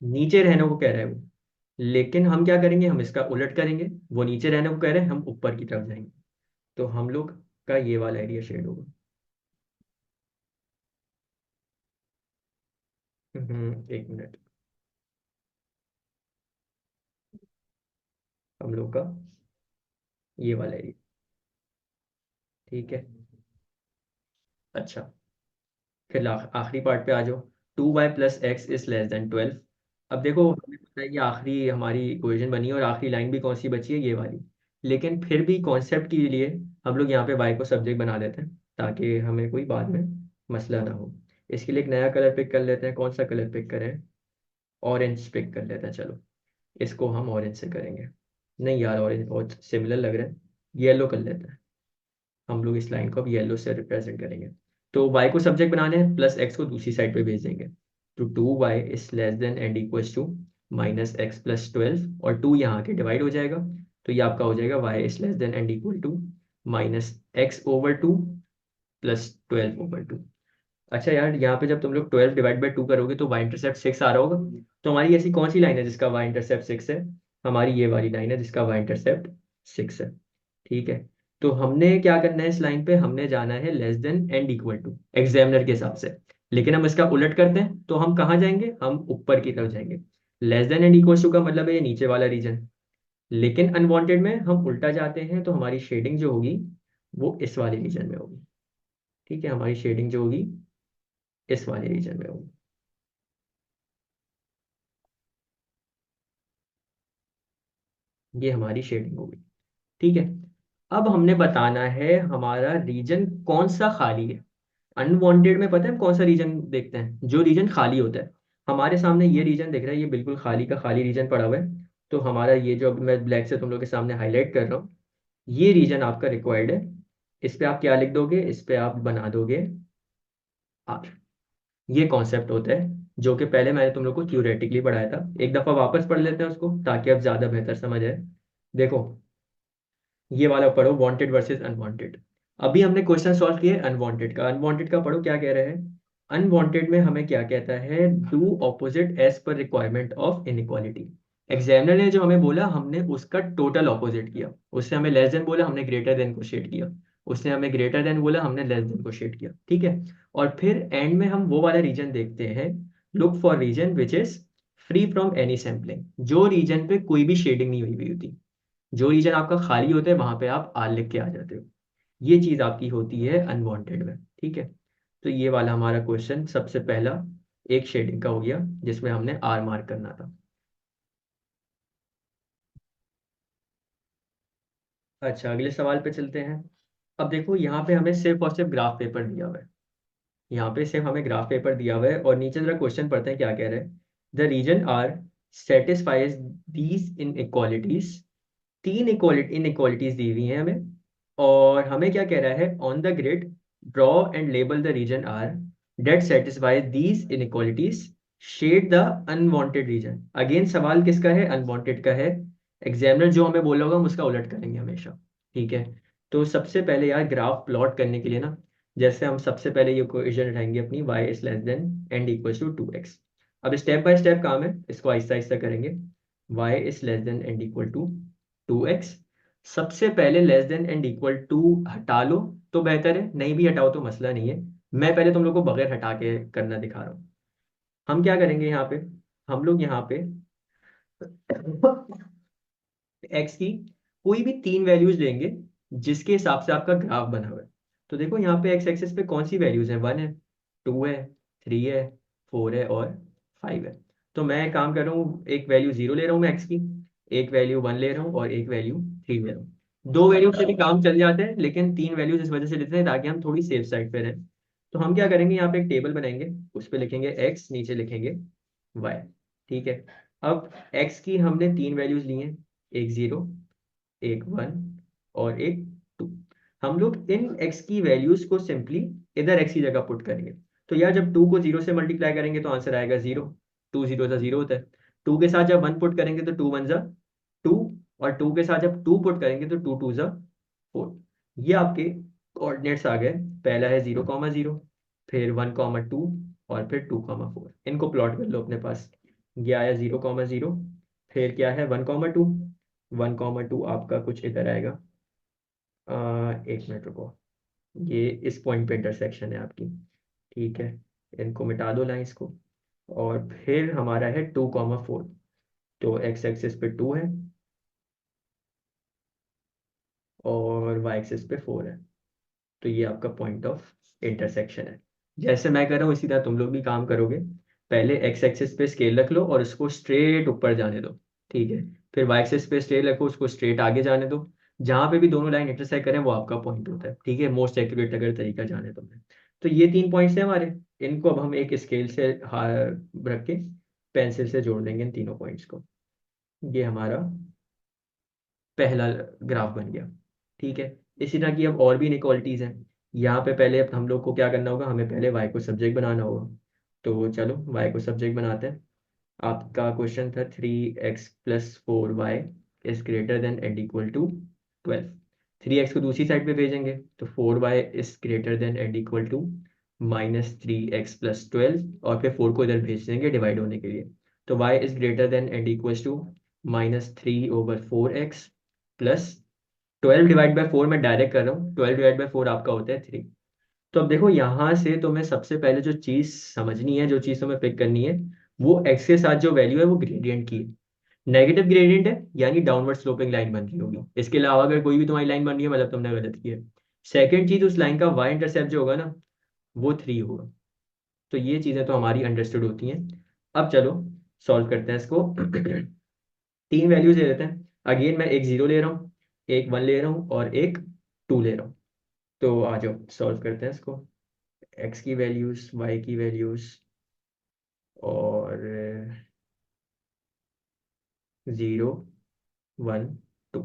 नीचे रहने को कह रहा है वो। लेकिन हम क्या करेंगे, हम इसका उलट करेंगे, वो नीचे रहने को कह रहे हैं, हम ऊपर की तरफ जाएंगे। तो हम लोग का ये वाला एरिया शेड होगा। एक मिनट, हम लोग का ये वाला एरिया। ठीक है, अच्छा, फिर आखिरी पार्ट पे आ जाओ। 2y+x is less then 12। अब देखो, हमें पता है कि आखिरी हमारी इक्वेशन बनी है, और आखिरी लाइन भी कौन सी बची है, ये वाली। लेकिन फिर भी कॉन्सेप्ट के लिए हम लोग यहाँ पे y को सब्जेक्ट बना देते हैं, ताकि हमें कोई बाद में मसला ना हो। इसके लिए एक नया कलर पिक कर लेते हैं। कौन सा कलर पिक करें, ऑरेंज पिक कर लेते हैं। चलो, इसको हम ऑरेंज से करेंगे। नहीं यार, ऑरेंज बहुत सिमिलर लग रहा है, येलो कर लेते हैं। हम लोग इस लाइन को अब येलो से रिप्रेजेंट करेंगे। तो y को सब्जेक्ट बनाने हैं, प्लस x को दूसरी साइड पे भेज देंगे। तो 2y is less than and equals to minus x plus 12, और 2 यहाँ के डिवाइड हो जाएगा। तो ये आपका हो जाएगा y is less than and equal to minus x over 2 plus 12/2। अच्छा यार, यहाँ पे जब तुम लोग 12/2 करोगे तो y इंटरसेप्ट 6 आ रहा होगा। तो हमारी ऐसी कौन सी लाइन है जिसका y इंटरसेप्ट 6 है? हमारी ये वाली लाइन है जिसका y इंटरसेप्ट 6 है। ठीक है। तो हमने क्या करना है, इस लाइन पे हमने जाना है less than and equal to examiner के हिसाब से। लेकिन हम इसका उलट करते हैं तो हम कहाँ जाएंगे, हम ऊपर की तरफ जाएंगे। Less than and equal to का मतलब है ये नीचे वाला रीजन। लेकिन अनवांटेड में हम उल्टा जाते हैं तो हमारी शेडिंग जो होगी वो इस वाले रीजन में होगी। ठीक है, हमारी शेडिंग जो होगी इस वाले रीजन में होगी। ये हमारी शेडिंग होगी। ठीक है। अब हमने बताना है हमारा रीजन कौन सा खाली है। अनवांटेड में पता है हम कौन सा रीजन देखते हैं, जो रीजन खाली होता है। हमारे सामने ये रीजन दिख रहा है, ये बिल्कुल खाली का खाली रीजन पड़ा हुआ है। तो हमारा ये जो अभी मैं ब्लैक से तुम लोग के सामने हाईलाइट कर रहा हूँ, ये रीजन आपका रिक्वायर्ड है। इस पे आप क्या लिख दोगे, इस पे आप बना दोगे आर। ये कॉन्सेप्ट होता है जो कि पहले मैंने तुम लोग को थ्योरेटिकली पढ़ाया था। एक दफा वापस पढ़ लेते हैं उसको ताकि अब ज्यादा बेहतर समझ आए। देखो, ये वाला पढ़ो, वांटेड वर्सेस अनवांटेड। अभी हमने क्वेश्चन सॉल्व किया अनवांटेड का। अनवांटेड का पढ़ो क्या कह रहे हैं। अनवांटेड में हमें क्या कहता है, do opposite as per requirement of inequality. Examiner ने जो हमें बोला हमने उसका टोटल ऑपोजिट किया। उसने हमें लेस देन बोला, हमने ग्रेटर देन को शेड किया। उसने हमें ग्रेटर देन बोला, हमने लेस देन को शेड किया। ठीक है। और फिर एंड में हम वो वाला रीजन देखते हैं, look for region which is free from any sampling. जो रीजन पे कोई भी शेडिंग नहीं हुई हुई होती, जो रीजन आपका खाली होता है वहां पे आप आर लिख के आ जाते हो। ये चीज आपकी होती है अनवांटेड में। ठीक है। तो ये वाला हमारा क्वेश्चन सबसे पहला एक शेडिंग का हो गया जिसमें हमने आर मार्क करना था। अच्छा, अगले सवाल पे चलते हैं। अब देखो, यहाँ पे हमें सिर्फ और सिर्फ ग्राफ पेपर दिया हुआ है। यहाँ पे सिर्फ हमें ग्राफ पेपर दिया हुआ है और नीचे जरा क्वेश्चन पढ़ते हैं क्या कह रहे हैं। The region R satisfies these inequalities. तीन इक्वालिटी इन इक्वालिटीज दी हुई हैं हमें। और हमें क्या कह रहा है, on the grid draw and label the region R that satisfy these inequalities, shade the unwanted region. Again सवाल किसका है, अनवांटेड का है। एग्जामिनर जो हमें बोला होगा हम उसका उलट करेंगे हमेशा। ठीक है। तो सबसे पहले यार ग्राफ प्लॉट करने के लिए ना, जैसे हम सबसे पहले ये इक्वेशन उठाएंगे अपनी y is less than and equals to 2x। अब स्टेप बाय स्टेप काम है, इसको आहिस्ता आहिस्ता करेंगे। y is less than and equal to 2x। सबसे पहले less than and equal to हटा लो तो बेहतर है, नहीं भी हटाओ तो मसला नहीं है। मैं पहले तुम लोग को बगैर हटा के करना दिखा रहा हूँ। हम क्या करेंगे यहाँ पे, हम लोग यहाँ पे एक्स की कोई भी तीन वैल्यूज लेंगे जिसके हिसाब से आपका ग्राफ बना हुआ है। तो देखो यहाँ पे एक्स एक्सिस पे कौन सी वैल्यूज है, 1 है, 2 है, 3 है, 4 है और 5 है। तो मैं एक काम कर रहा हूँ, एक वैल्यू 0 ले रहा हूँ मैं एक्स की, एक वैल्यू 1 ले रहा हूँ और एक वैल्यू 3 ले रहा हूँ। दो वैल्यू से भी काम चल जाते हैं लेकिन तीन वैल्यूज इस वजह से लेते हैं ताकि हम थोड़ी सेफ साइड पे रहें। तो हम क्या करेंगे, यहाँ पे एक टेबल बनाएंगे, उस पर लिखेंगे एक्स, नीचे लिखेंगे वाई। ठीक है। अब एक्स की हमने तीन वैल्यूज ली हैं, एक 0, एक 1 और एक 2। हम लोग इन x की वैल्यूज को सिंपली इधर x की जगह पुट करेंगे। तो यार जब 2 को 0 से मल्टीप्लाई करेंगे तो आंसर आएगा 0। 2 0 सा 0 होता है। 2 के साथ जब 1 पुट करेंगे तो 2 1 जा 2। और 2 के साथ जब 2 पुट करेंगे तो 2 2 जा 4। ये आपके कोऑर्डिनेट्स आ गए। पहला है 0,0, फिर 1,2 और फिर 2,4। इनको प्लॉट कर लो अपने पास। ये आया 0,0, फिर क्या है 1,2। 1,2 आपका कुछ इधर आएगा। एक मिनट रुको, ये इस पॉइंट पे इंटरसेक्शन है आपकी। ठीक है। इनको मिटा दो लाइंस को। और फिर हमारा है 2,4। तो एक्स एक्सिस पे 2 है और वाई एक्सिस पे 4 है। तो ये आपका पॉइंट ऑफ इंटरसेक्शन है। जैसे मैं कर रहा हूँ इसी तरह तुम लोग भी काम करोगे। पहले एक्स एक्सिस पे स्केल रख लो और उसको स्ट्रेट ऊपर जाने दो। ठीक है। फिर वाई एक्सिस पे स्केल रखो, उसको स्ट्रेट आगे जाने दो। जहां पे भी दोनों लाइन इंटरसेक्ट करें वो आपका पॉइंट होता है। ठीक है, मोस्ट एक्यूरेट अगर तरीका जाने तो मैं, तो ये तीन पॉइंट्स हैं हमारे। इनको अब हम एक स्केल से रख के पेंसिल से जोड़ देंगे इन तीनों पॉइंट्स को। ये हमारा पहला ग्राफ बन गया। ठीक है। इसी तरह की अब और भी इनइक्वालिटीज़ हैं। यहाँ पे पहले अब हम लोग को क्या करना होगा, हमें पहले वाई को सब्जेक्ट बनाना होगा। तो चलो वाई को सब्जेक्ट बनाते हैं। आपका क्वेश्चन था 3x + 4y is greater than and equal to 12। 3x को दूसरी साइड पे भेजेंगे तो 4y is greater than and equal to -3x + 12, और फिर 4 को इधर भेज देंगे डिवाइड होने के लिए। तो y is greater than and equal to -3/4x plus 12/4 मैं डायरेक्ट कर रहा हूँ, 12/4 आपका होता है 3। तो अब देखो यहाँ से तुम्हें सबसे पहले जो चीज़ समझनी है, जो चीज़ तुम्हें पिक करनी है, वो एक्स के साथ जो वैल्यू है वो ग्रेडियंट की है। नेगेटिव ग्रेडियंट है यानी डाउनवर्ड स्लोपिंग लाइन बन रही होगी। इसके अलावा अगर कोई भी तुम्हारी लाइन बन रही है मतलब तुमने गलत किया है। सेकेंड चीज, उस लाइन का वाई इंटरसेप्ट जो होगा ना वो 3 होगा। तो ये चीज़ें तो हमारी अंडरस्टूड होती हैं। अब चलो सॉल्व करते हैं इसको। तीन वैल्यूज ले लेते हैं। अगेन मैं एक 0 ले रहा हूँ, एक 1 ले रहा हूँ और एक 2 ले रहा हूँ। तो आ जाओ सॉल्व करते हैं इसको। एक्स की वैल्यूज, वाई की वैल्यूज और 0, 1, 2।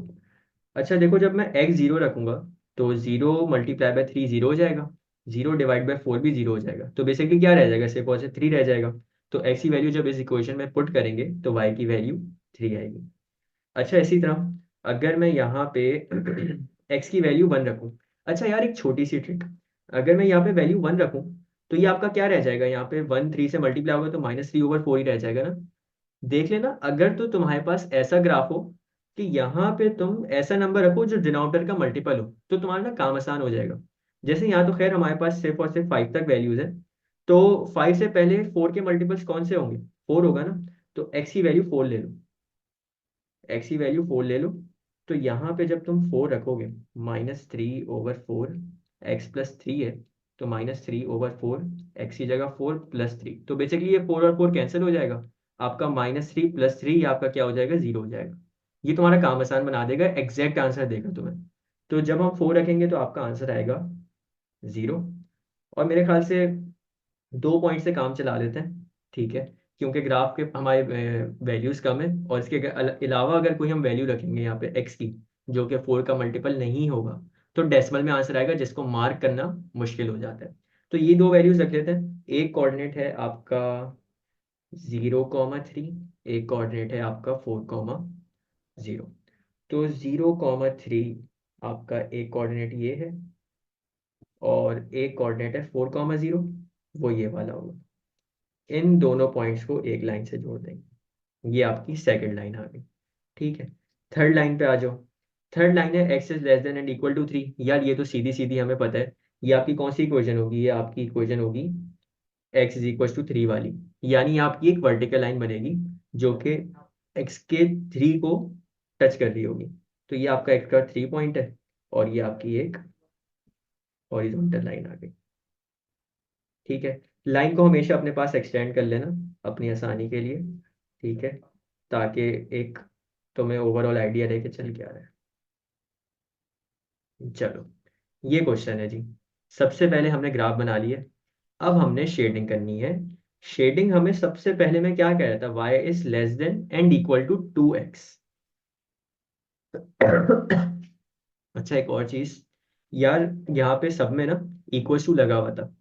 अच्छा देखो, जब मैं एक्स 0 रखूंगा तो 0 × 3 0 हो जाएगा, 0/4 भी 0 हो जाएगा। तो बेसिकली क्या रह जाएगा, सिर्फ और सिर्फ 3 रह जाएगा। तो एक्स की वैल्यू जब इस इक्वेशन में पुट करेंगे तो वाई की वैल्यू 3 आएगी। अच्छा इसी तरह अगर मैं यहाँ पे एक्स की वैल्यू 1 रखूँ। अच्छा यार एक छोटी सी ट्रिक, अगर मैं यहाँ पे वैल्यू 1 रखूँ तो ये आपका क्या रह जाएगा, यहाँ पे 1 3 से मल्टीप्लाई होगा तो -3/4 ही रह जाएगा ना। देख लेना, अगर तो तुम्हारे पास ऐसा ग्राफ हो कि यहाँ पे तुम ऐसा नंबर रखो जो डिनोमिनेटर का मल्टीपल हो, तो तुम्हारा ना काम आसान हो जाएगा। जैसे यहाँ तो खैर हमारे पास सिर्फ और सिर्फ 5 तक वैल्यूज है। तो 5 से पहले 4 के मल्टीपल्स कौन से होंगे, 4 होगा ना। तो एक्स की वैल्यू 4 ले लो, एक्स की वैल्यू 4 ले लो। तो यहाँ पे जब तुम 4 रखोगे, -3/4, x + 3 है, तो -3/4, एक्स की जगह 4 + 3, तो बेसिकली ये 4 और 4 कैंसिल हो जाएगा। आपका -3 + 3 ये आपका क्या हो जाएगा, 0 हो जाएगा। ये तुम्हारा काम आसान बना देगा, एग्जैक्ट आंसर देगा तुम्हें। तो जब हम 4 रखेंगे तो आपका आंसर आएगा 0। और मेरे ख्याल से 2 पॉइंट से काम चला लेते हैं, ठीक है। क्योंकि ग्राफ के हमारे वैल्यूज कम है, और इसके अलावा अगर कोई हम वैल्यू रखेंगे यहाँ पे एक्स की जो कि 4 का मल्टीपल नहीं होगा, तो डेसिमल में आंसर आएगा, जिसको मार्क करना मुश्किल हो जाता है। तो ये दो वैल्यूज रख लेते हैं। एक कोऑर्डिनेट है आपका 0, 3, एक कोऑर्डिनेट है आपका 4, 0। तो 0, 3 आपका एक कोऑर्डिनेट ये है, और एक कोऑर्डिनेट है 4, 0, वो ये वाला होगा। इन दोनों पॉइंट्स को एक लाइन से जोड़ देंगे, ये आपकी सेकंड लाइन आ गई, ठीक है। थर्ड लाइन पे आ जाओ। थर्ड लाइन है x is less than and equal to 3। यार ये तो सीधी सीधी हमें पता है, ये आपकी कौन सी इक्वेशन होगी, ये आपकी इक्वेशन होगी एक्स इज इक्वल टू 3 वाली। यानी आपकी एक वर्टिकल लाइन बनेगी जो कि एक्स के 3 को टच कर रही होगी। तो ये आपका एक्स का 3 पॉइंट है, और ये आपकी एक हॉरिजॉन्टल लाइन आ गई, ठीक है। लाइन को हमेशा अपने पास एक्सटेंड कर लेना अपनी आसानी के लिए, ठीक है, ताकि एक तुम्हें ओवरऑल आइडिया रहे कि चल क्या रहा है। चलो ये क्वेश्चन है जी। सबसे पहले हमने ग्राफ बना लिया, अब हमने शेडिंग करनी है। शेडिंग हमें सबसे पहले मैं क्या कह रहा था, y is less than and equal to 2x। अच्छा एक और चीज, यार यहाँ पे सब में ना इक्वल टू लगा हुआ था।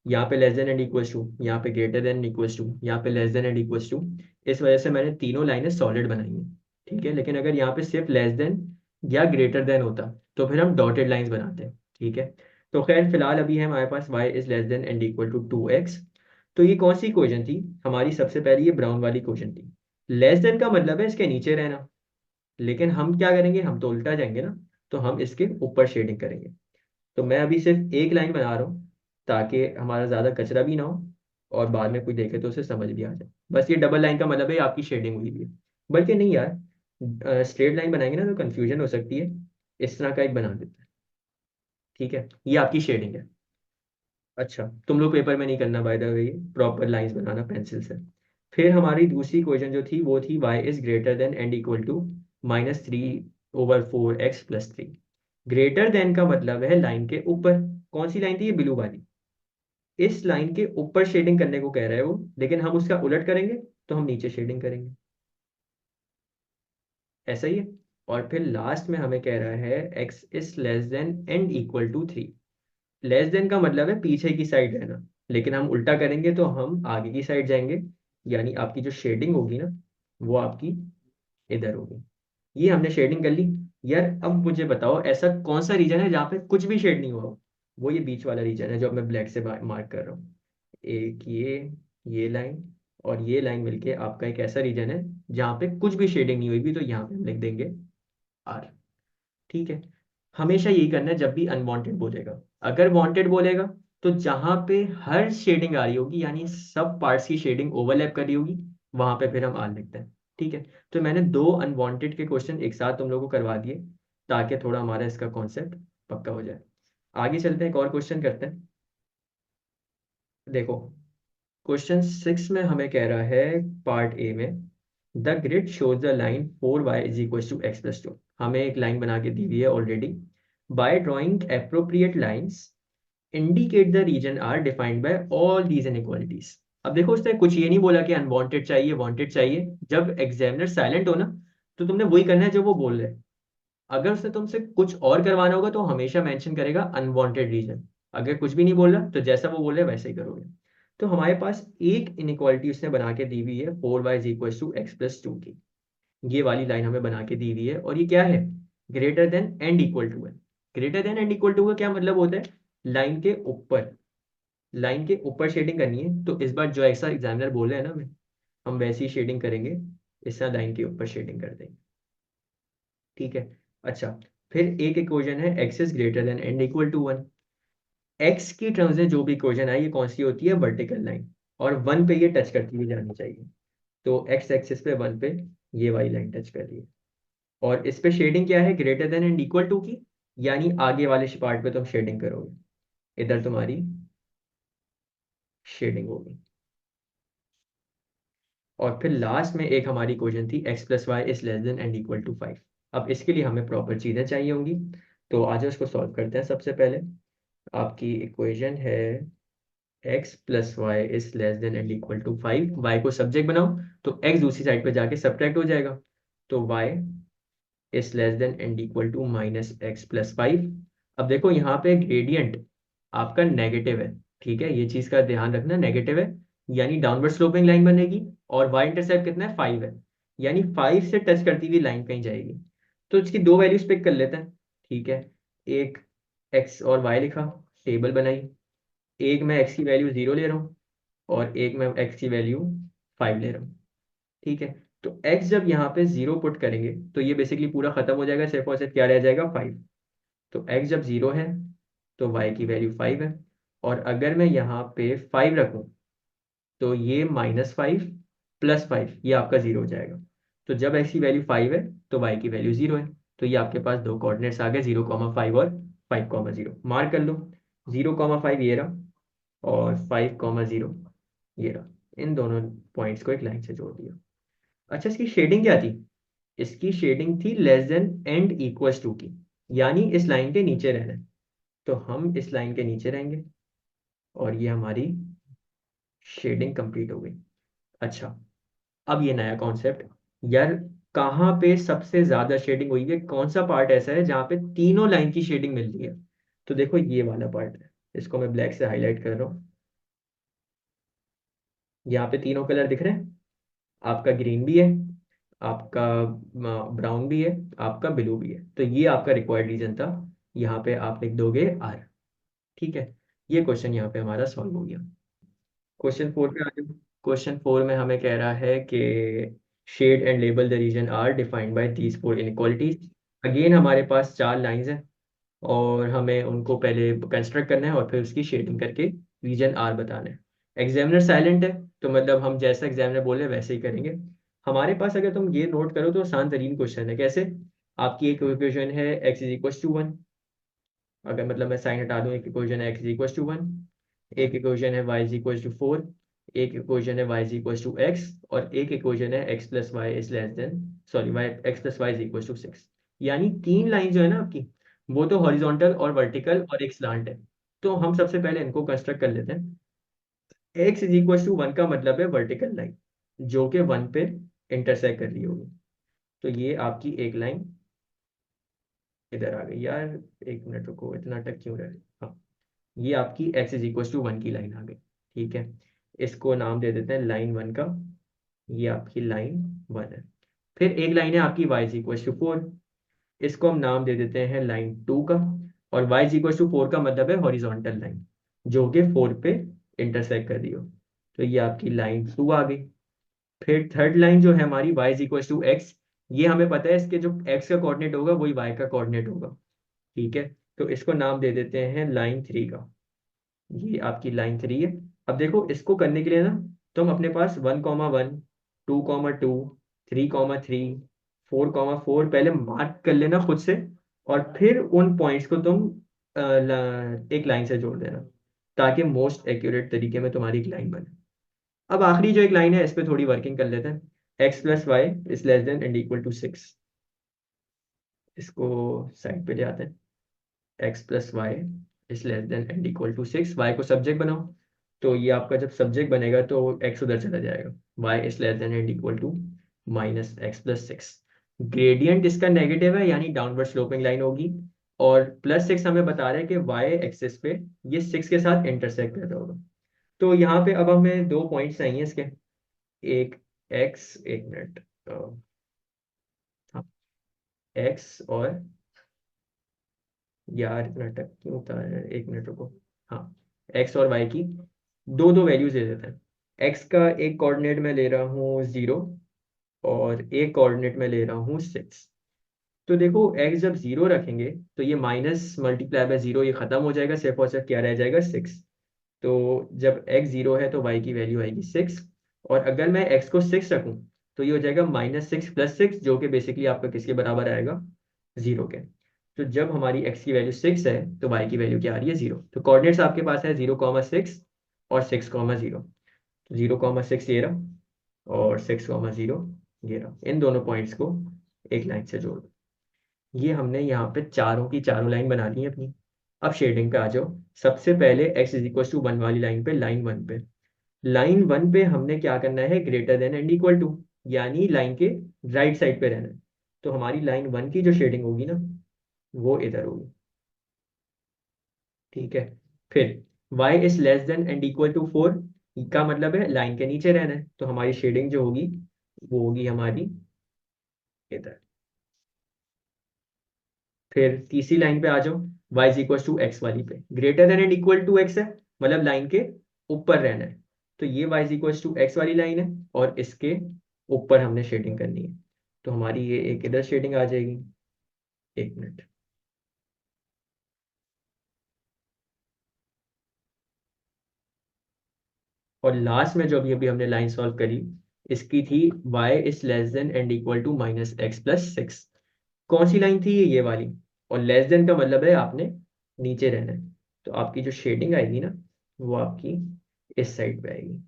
यहाँ पे less than and equal to, यहाँ पे ग्रेटर देन इक्वल टू, यहाँ पे less than and equal to. इस वजह से मैंने तीनों लाइनें सॉलिड बनाई हैं, ठीक है। लेकिन अगर यहाँ पे सिर्फ लेस देन या ग्रेटर देन होता तो फिर हम डॉटेड लाइंस बनाते हैं, ठीक है। तो खैर फिलहाल अभी है हमारे पास y is less than and equal to 2x। तो ये कौन सी इक्वेशन थी हमारी, सबसे पहले ये ब्राउन वाली इक्वेशन थी। लेस देन का मतलब है इसके नीचे रहना, लेकिन हम क्या करेंगे, हम तो उल्टा जाएंगे ना। तो हम इसके ऊपर शेडिंग करेंगे। तो मैं अभी सिर्फ एक लाइन बना रहा हूँ ताकि हमारा ज़्यादा कचरा भी ना हो, और बाद में कोई देखे तो उसे समझ भी आ जाए। बस ये डबल लाइन का मतलब है आपकी शेडिंग हुई भी है। बल्कि नहीं यार, स्ट्रेट लाइन बनाएंगे ना तो कन्फ्यूजन हो सकती है। इस तरह का एक बना देते हैं, ठीक है। ये आपकी शेडिंग है। अच्छा तुम लोग पेपर में नहीं करना by the way, proper lines banana pencil से। फिर हमारी दूसरी क्वेश्चन जो थी वो थी y is greater than and equal to -3/4x + 3। Greater than का मतलब है लाइन के ऊपर। कौन सी लाइन थी, ये ब्लू वाली। इस लाइन के ऊपर शेडिंग करने को कह रहे हो, लेकिन हम उसका उलट करेंगे तो हम नीचे शेडिंग करेंगे, ऐसा ही है। और फिर लास्ट में हमें कह रहा है x is less than and equal to 3। Less than का मतलब है पीछे की साइड रहना, लेकिन हम उल्टा करेंगे तो हम आगे की साइड जाएंगे, यानी आपकी जो शेडिंग होगी ना वो आपकी इधर होगी। ये हमने शेडिंग कर ली। यार अब मुझे बताओ ऐसा कौन सा रीजन है जहाँ पे कुछ भी शेड नहीं हुआ हो। वो ये बीच वाला रीजन है जो अब मैं ब्लैक से मार्क कर रहा हूँ। एक ये लाइन और ये लाइन मिलके आपका एक ऐसा रीजन है जहाँ पे कुछ भी शेडिंग नहीं हुई भी, तो यहाँ पे हम लिख देंगे आर। ठीक है। हमेशा यही करना है जब भी अनवांटेड बोलेगा। अगर वांटेड बोलेगा तो जहां पे हर शेडिंग आ रही होगी यानी सब पार्ट्स की शेडिंग ओवरलैप कर रही होगी, वहां पे फिर हम आर लिखते हैं। ठीक है। तो मैंने दो अनवांटेड के क्वेश्चन एक साथ तुम लोगों को करवा दिए ताकि थोड़ा हमारा इसका कॉन्सेप्ट पक्का हो जाए। आगे चलते हैं, एक और क्वेश्चन करते हैं। देखो क्वेश्चन 6 में हमें कह रहा है पार्ट ए में the grid shows the line 4y is equal to x plus two. हमें एक लाइन बना के दी हुई है already. By drawing appropriate lines indicate the region are defined by all these inequalities. अब देखो उसने कुछ ये नहीं बोला कि अनवांटेड चाहिए वांटेड चाहिए। जब एग्जामिनर साइलेंट हो ना तो तुमने वही करना है जो वो बोल रहे हैं। अगर उसने तुमसे कुछ और करवाना होगा तो हमेशा मेंशन करेगा अनवांटेड रीजन। अगर कुछ भी नहीं बोल रहा तो जैसा वो बोल रहा है वैसे ही करोगे। तो हमारे पास एक इनइक्वालिटी उसने बना के दी हुई है 4y is equal to x plus two की। ये वाली लाइन हमें बना के दी हुई है और ये क्या है, greater than and equal to है। Greater than and equal to का क्या मतलब होता है, लाइन के ऊपर, लाइन के ऊपर शेडिंग करनी है। तो इस बार जो ऐसा एग्जामिनर बोल रहे हैं ना हमें, हम वैसी शेडिंग करेंगे। इस तरह लाइन के ऊपर शेडिंग कर देंगे। ठीक है। अच्छा, फिर एक इक्वेशन है x is greater than and equal to one. X की टर्म्स में जो भी इक्वेशन है ये कौन सी होती है, वर्टिकल लाइन, और वन पे ये टच करती हुई जानी चाहिए। तो एक्स एक्सिस पे वन पे ये वाली लाइन टच कर रही है। और इस पे शेडिंग क्या है, greater than and equal to की, यानी आगे वाले पार्ट पे तुम शेडिंग करोगे। इधर तुम्हारी शेडिंग होगी। और फिर लास्ट में एक हमारी इक्वेशन थी x plus y is less than and equal to 5। अब इसके लिए हमें प्रॉपर चीज़ें चाहिए होंगी। तो आज उसको सॉल्व करते हैं। सबसे पहले आपकी इक्वेशन है x plus y is less than and equal to 5। Y को सब्जेक्ट बनाओ तो एक्स दूसरी साइड पे जाके सब्ट्रैक्ट हो जाएगा। तो y is less than and equal to minus x plus 5। अब देखो यहाँ पे ग्रेडियंट आपका नेगेटिव है। ठीक है, ये चीज़ का ध्यान रखना, नेगेटिव है यानी डाउनवर्ड स्लोपिंग लाइन बनेगी। और वाई इंटरसेप्ट कितना है, 5 है, यानी 5 से टच करती हुई लाइन कहीं जाएगी। तो इसकी दो वैल्यूज पिक कर लेते हैं। ठीक है, एक एक्स और वाई लिखा, टेबल बनाई। एक मैं एक्स की वैल्यू 0 ले रहा हूँ और एक मैं एक्स की वैल्यू 5 ले रहा हूँ। ठीक है। तो x जब यहाँ पे 0 पुट करेंगे तो ये बेसिकली पूरा खत्म हो जाएगा, सिर्फ और सिर्फ क्या रह जाएगा, 5। तो x जब 0 है तो y की वैल्यू 5 है। और अगर मैं यहाँ पे 5 रखूँ तो ये -5 +5 ये आपका 0 हो जाएगा। तो जब x की वैल्यू 5 है तो y की वैल्यू 0 है। तो ये आपके पास दो कोऑर्डिनेट्स आ गए, 0,5 और 5,0। मार्क कर लो, 0,5 ये रहा और 5,0 ये रहा। इन दोनों पॉइंट्स को एक लाइन से जोड़ दिया। अच्छा, इसकी शेडिंग क्या थी, इसकी शेडिंग थी less than and equals to की, यानी इस लाइन के नीचे रहना है। तो हम इस लाइन के नीचे रहेंगे और ये हमारी शेडिंग कंप्लीट हो गई। अच्छा, अब ये नया कॉन्सेप्ट, यार कहाँ पे सबसे ज्यादा शेडिंग हुई है, कौन सा पार्ट ऐसा है जहाँ पे तीनों लाइन की शेडिंग मिल रही है। तो देखो ये वाला पार्ट है, इसको मैं ब्लैक से हाईलाइट कर रहा हूँ। यहाँ पे तीनों कलर दिख रहे हैं, आपका ग्रीन भी है, आपका ब्राउन भी है, आपका ब्लू भी है। तो ये आपका रिक्वायर्ड रीजन था। यहाँ पे आप लिख दोगे आर। ठीक है, ये क्वेश्चन यहाँ पे हमारा सॉल्व हो गया। क्वेश्चन 4 पे आ जाओ। क्वेश्चन 4 में हमें कह रहा है कि shade and label the region are defined by these four inequalities. Again हमारे पास चार लाइंस हैं और हमें उनको पहले कंस्ट्रक्ट करना है और फिर उसकी शेडिंग करके रीजन आर बताना है। एग्जामिनर साइलेंट है तो मतलब हम जैसा एग्जामिनर बोले वैसे ही करेंगे। हमारे पास अगर तुम ये नोट करो तो आसान तरीन क्वेश्चन है। कैसे, आपकी एक इक्वेशन है x is equal to one. अगर मतलब मैं साइन हटा दूं, एक इक्वेशन है x is equal to one, एक इक्वेशन है y is equal to four, एक इक्वेशन है y is equal to x, और एक इक्वेशन है x plus y is less than, sorry y x plus y is equal to six. यानी तीन line जो है ना आपकी, वो तो हॉरिजॉन्टल और वर्टिकल और एक स्लांट है। तो हम सबसे पहले इनको कंस्ट्रक्ट कर लेते हैं। X is equal to one का मतलब है वर्टिकल लाइन जो कि वन पे इंटरसेक्ट कर रही होगी। तो ये आपकी एक लाइन इधर आ गई यार, एक मिनट रुको, इतना अटक क्यों रहा है। हाँ, ये आपकी x इज इक्वल टू 1 की लाइन आ गई। ठीक है, इसको नाम दे देते हैं लाइन 1 का। ये आपकी लाइन 1 है। फिर एक लाइन है आपकी y इज इक्वल टू 4, इसको हम नाम दे देते हैं लाइन 2 का। और y इज इक्वल टू 4 का मतलब है हॉरिजॉन्टल लाइन, जो कि 4 पे इंटरसेक्ट कर रही हो। तो ये आपकी लाइन 2 आ गई। फिर थर्ड लाइन जो है हमारी y is equal to x, ये हमें पता है इसके जो x का कोऑर्डिनेट होगा वही y का कोऑर्डिनेट होगा। ठीक है, तो इसको नाम दे देते हैं लाइन 3 का। ये आपकी लाइन 3 है। अब देखो इसको करने के लिए ना, तुम अपने पास 1,1, 2,2, 3,3, 4,4 पहले मार्क कर लेना खुद से, और फिर उन पॉइंट्स को तुम एक लाइन से जोड़ देना, ताकि मोस्ट एक्यूरेट तरीके में तुम्हारी एक लाइन बने। अब आखिरी जो एक लाइन है इस पे थोड़ी वर्किंग कर लेते हैं। X plus y is less than and equal to 6, इसको साइड पे ले आते हैं। X plus y is less than and equal to 6, y को सब्जेक्ट बनाओ। तो ये आपका जब सब्जेक्ट बनेगा तो एक्स उधर चला जाएगा, y is less than and equal to minus x plus 6। Gradient इसका नेगेटिव है, यानी डाउनवर्ड स्लोपिंग लाइन होगी। और +6 हमें बता रहे हैं कि वाई एक्सिस पे ये 6 के साथ इंटरसेक्ट कर रहा होगा। तो यहाँ पे अब हमें दो पॉइंट्स चाहिए इसके। एक एक्स, एक मिनट, हाँ, एक्स और, यार इतना टक क्यों होता है, एक मिनट रुको। हाँ, एक्स और वाई की दो दो वैल्यूज दे देते हैं। एक्स का एक कोऑर्डिनेट में ले रहा हूँ 0, और एक कोऑर्डिनेट में ले रहा हूँ 6। तो देखो एक्स जब 0 रखेंगे तो ये माइनस मल्टीप्लाई बाय 0 ये खत्म हो जाएगा, सिर्फ और सिर्फ क्या रह जाएगा, 6। तो जब एक्स 0 है तो वाई की वैल्यू आएगी 6। और अगर मैं एक्स को 6 रखूँ तो ये हो जाएगा -6 + 6, जो कि बेसिकली आपका किसके बराबर आएगा, 0 के। तो जब हमारी एक्स की वैल्यू 6 है तो वाई की वैल्यू क्या आ रही है, 0। तो कोऑर्डिनेट्स आपके पास है 0,6 और 6,0। तो 0,6 ये रहा, और 6,0 ये रहा। इन दोनों पॉइंट्स को एक लाइन से जोड़ दो। ये हमने यहाँ पे चारों की चारों लाइन बना ली है अपनी। अब शेडिंग पे आ जाओ। सबसे पहले x इज इक्वल टू 1 वाली लाइन पे, लाइन 1 पे, लाइन 1 पे हमने क्या करना है, greater than and equal to, यानी लाइन के राइट साइड पे रहना है। तो हमारी लाइन 1 की जो शेडिंग होगी ना, वो इधर होगी। ठीक है, फिर y is less than and equal to 4 का मतलब है लाइन के नीचे रहना है, तो हमारी शेडिंग जो होगी वो होगी हमारी इधर। फिर तीसरी लाइन पे आ जाओ, y is equal to x वाली पे, greater than and equal to x है, मतलब लाइन के ऊपर रहना है। तो ये y is equal to x वाली लाइन है, और इसके ऊपर हमने शेडिंग करनी है। तो हमारी ये एक इधर शेडिंग आ जाएगी। एक मिनट, और लास्ट में जो अभी अभी हमने लाइन सॉल्व करी, इसकी थी y is less than and equal to -x + 6। कौन सी लाइन थी, ये वाली। और लेस देन का मतलब है आपने नीचे रहना है। तो आपकी जो शेडिंग आएगी ना, वो आपकी इस साइड पे आएगी।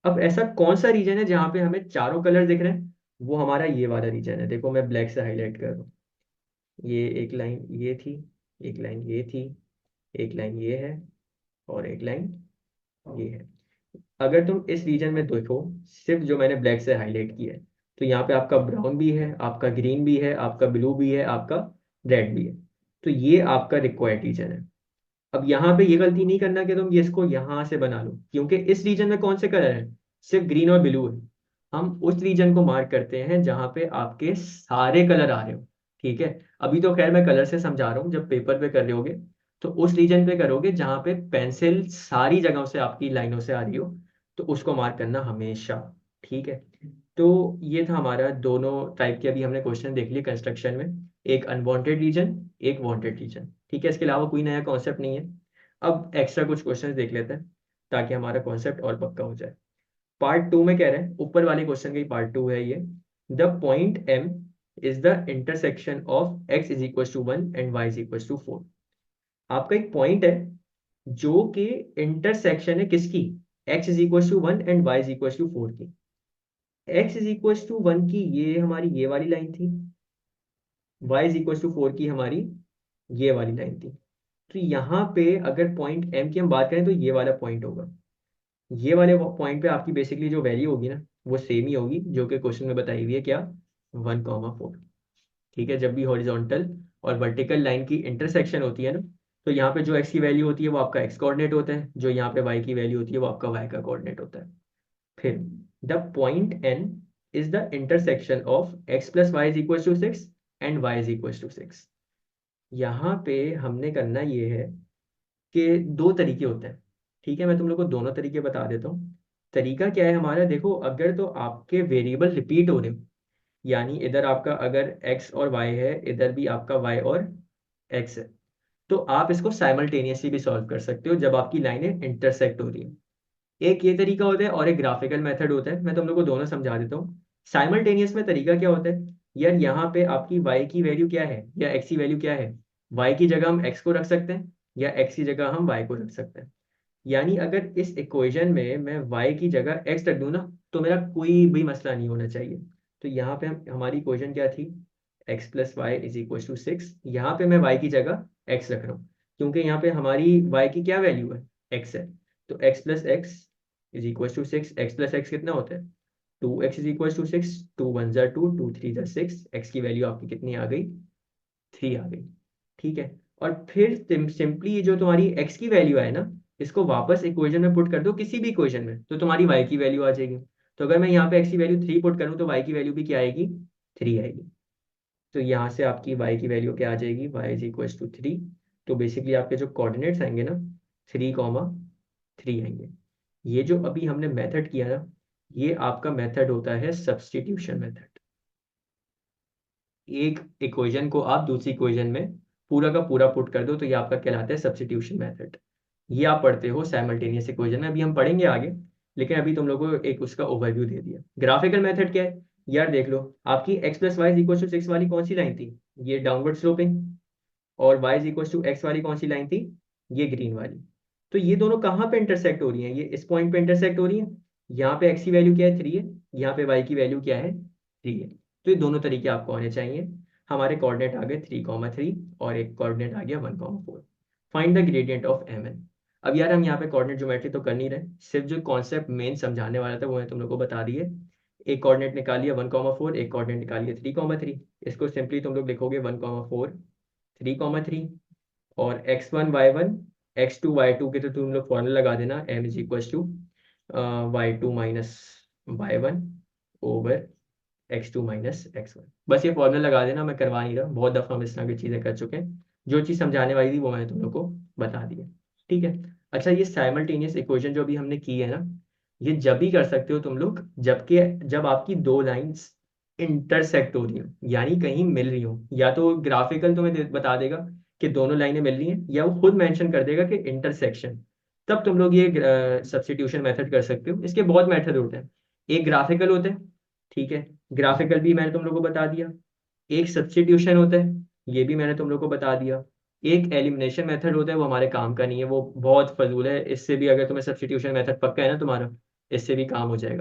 अब ऐसा कौन सा रीजन है जहां पे हमें चारों कलर दिख रहे हैं, वो हमारा ये वाला रीजन है। देखो मैं ब्लैक से हाईलाइट कर रहा हूँ। ये एक लाइन ये थी, एक लाइन ये थी, एक लाइन ये है, और एक लाइन ये है। अगर तुम इस रीजन में देखो, सिर्फ जो मैंने ब्लैक से हाईलाइट किया है, तो यहाँ पे आपका ब्राउन भी है, आपका ग्रीन भी है, आपका ब्लू भी है, आपका रेड भी है। तो ये आपका रिक्वायर्ड रीजन है। अब यहाँ पे ये गलती नहीं करना कि तुम ये इसको यहाँ से बना लो, क्योंकि इस रीजन में कौन से कलर है, सिर्फ ग्रीन और ब्लू है। हम उस रीजन को मार्क करते हैं जहाँ पे आपके सारे कलर आ रहे हो। ठीक है, अभी तो खैर मैं कलर से समझा रहा हूँ, जब पेपर पे कर रहे होगे तो उस रीजन पे करोगे जहाँ पे पेंसिल सारी जगहों से आपकी लाइनों से आ रही हो, तो उसको मार्क करना हमेशा। ठीक है, तो ये था हमारा दोनों टाइप के अभी हमने क्वेश्चन देख लिए कंस्ट्रक्शन में, एक अनवांटेड रीजन, एक वांटेड रीजन। ठीक है, इसके अलावा कोई नया कॉन्सेप्ट नहीं है। अब एक्स्ट्रा कुछ क्वेश्चंस देख लेते हैं, ताकि हमारा कॉन्सेप्ट और पक्का हो जाए। पार्ट 2 में कह रहे हैं, ऊपर वाले क्वेश्चन का ही पार्ट 2 है ये। The point M is the intersection of x is equal to 1 and y is equal to 4। आपका एक पॉइंट है जो कि इंटरसेक्शन है किसकी, x is equal to 1 and y is equal to 4 की। एक्स इज इक्वल टू 1 की ये हमारी ये वाली लाइन थी, y इज इक्वल टू 4 की हमारी ये वाली लाइन थी। तो यहाँ पे अगर पॉइंट m की हम बात करें तो ये वाला पॉइंट होगा। ये वाले पॉइंट पे आपकी बेसिकली जो वैल्यू होगी ना, वो सेम ही होगी जो कि क्वेश्चन में बताई हुई है, क्या, 1,4। ठीक है, जब भी हॉरिजॉन्टल और वर्टिकल लाइन की इंटरसेक्शन होती है ना, तो यहाँ पे जो एक्स की वैल्यू होती है वो आपका एक्स कोऑर्डिनेट होता है, जो यहाँ पे वाई की वैल्यू होती है वो आपका वाई का कोऑर्डिनेट होता है। फिर the point N is the intersection of x plus y is equal to 6 and y is equal to 6। यहाँ पे हमने करना ये है कि दो तरीके होते हैं। ठीक है, मैं तुम लोग को दोनों तरीके बता देता हूँ। तरीका क्या है हमारा, देखो अगर तो आपके वेरिएबल रिपीट हो रहे हो, यानी इधर आपका अगर x और y है, इधर भी आपका y और x है, तो आप इसको साइमल्टेनियसली भी सॉल्व कर सकते हो जब आपकी लाइनें इंटरसेक्ट हो रही हैं। एक ये तरीका होता है और एक ग्राफिकल मेथड होता है, मैं तुम लोग को दोनों समझा देता हूँ। साइमल्टेनियस में तरीका क्या होता है, यार यहाँ पे आपकी y की वैल्यू क्या है या x की वैल्यू क्या है, y की जगह हम x को रख सकते हैं या x की जगह हम y को रख सकते हैं। यानी अगर इस इक्वेशन में मैं y की जगह x रख दूं ना, तो मेरा कोई भी मसला नहीं होना चाहिए। तो यहाँ पे हमारी इक्वेशन क्या थी, x plus y is equal to 6। यहाँ पे मैं y की जगह x रख रहा हूँ, क्योंकि यहाँ पे हमारी y की क्या वैल्यू है, x है। तो x plus x is equal to 6। X plus x कितना होता है, 2x इज इक्वल टू 6। 2 1 जा 2, 2 3 जा 6। x की वैल्यू आपकी कितनी आ गई, 3 आ गई। ठीक है, और फिर सिंपली जो तुम्हारी x की वैल्यू है ना, इसको वापस इक्वेशन में पुट कर दो, किसी भी इक्वेशन में, तो तुम्हारी y की वैल्यू आ जाएगी। तो अगर मैं यहाँ पे x की वैल्यू 3 पुट करूँ तो y की वैल्यू भी क्या आएगी, 3 आएगी। तो यहाँ से आपकी y की वैल्यू क्या आ जाएगी, y इज इक्वल टू 3। तो बेसिकली आपके जो कोऑर्डिनेट्स आएंगे ना, 3,3 आएंगे। ये जो अभी हमने मेथड किया ना, ये आपका मेथड होता है सब्स्टिट्यूशन मेथड। एक इक्वेशन को आप दूसरी इक्वेशन में पूरा का पूरा पुट कर दो, तो ये आपका कहलाता है सब्स्टिट्यूशन मेथड। ये आप पढ़ते हो साइमल्टेनियस इक्वेशन में, अभी हम पढ़ेंगे आगे, लेकिन अभी तुम लोगों को एक उसका ओवरव्यू दे दिया। ग्राफिकल मेथड क्या है, यार देख लो, आपकी x plus y equal to 6 वाली कौन सी लाइन थी, ये डाउनवर्ड स्लोपिंग। और y इक्वल टू x वाली कौन सी लाइन थी, ये ग्रीन वाली। तो ये दोनों कहाँ पे इंटरसेक्ट हो रही हैं, ये इस पॉइंट पे इंटरसेक्ट हो रही है। यहाँ पे x की वैल्यू क्या है, 3 है। यहाँ पे y की वैल्यू क्या है, 3 है। तो ये दोनों तरीके आपको आने चाहिए। हमारे कोऑर्डिनेट आ गए 3,3 और एक कोऑर्डिनेट आ गया 1,4। Find the gradient of mn। अब यार हम यहाँ पे कोऑर्डिनेट ज्योमेट्री तो कर नहीं रहे, सिर्फ जो कॉन्सेप्ट मेन समझाने वाला था वो मैं तुम लोग को बता दिए। एक कोऑर्डिनेट निकाल लिया 1,4, एक कोऑर्डिनेट निकाल लिया 3,3। इसको सिंपली तुम लोग लिखोगे 1,4 3,3। और x1 y1 x2 y2 के तो तुम लोग फॉर्मूला लगा देना, m is equal to y2 minus y1 over x2 minus x1। बस ये फॉर्मूला लगा देना, मैं करवा नहीं रहा, बहुत दफ़ा हम इस तरह की चीज़ें कर चुके हैं। जो चीज़ समझाने वाली थी वो मैंने तुम लोग को बता दी है। ठीक है। अच्छा, ये साइमल्टेनियस इक्वेशन जो अभी हमने की है ना, ये जब भी कर सकते हो तुम लोग जबकि जब आपकी दो लाइंस इंटरसेक्ट हो रही हो, यानी कहीं मिल रही हो। या तो ग्राफिकल तुम्हें बता देगा कि दोनों लाइनें मिल रही हैं, या वो खुद मेंशन कर देगा कि इंटरसेक्शन। तब तुम लोग ये सब्स्टिट्यूशन मेथड कर सकते हो। इसके बहुत मेथड होते हैं, एक ग्राफिकल होते हैं। ठीक है, ग्राफिकल भी मैंने तुम लोग को बता दिया। एक सब्स्टिट्यूशन होता है, ये भी मैंने तुम लोग को बता दिया। एक एलिमिनेशन मेथड होता है, वो हमारे काम का नहीं है, वो बहुत फजूल है। इससे भी अगर तुम्हें सब्स्टिट्यूशन मेथड पक्का है ना तुम्हारा, इससे भी काम हो जाएगा।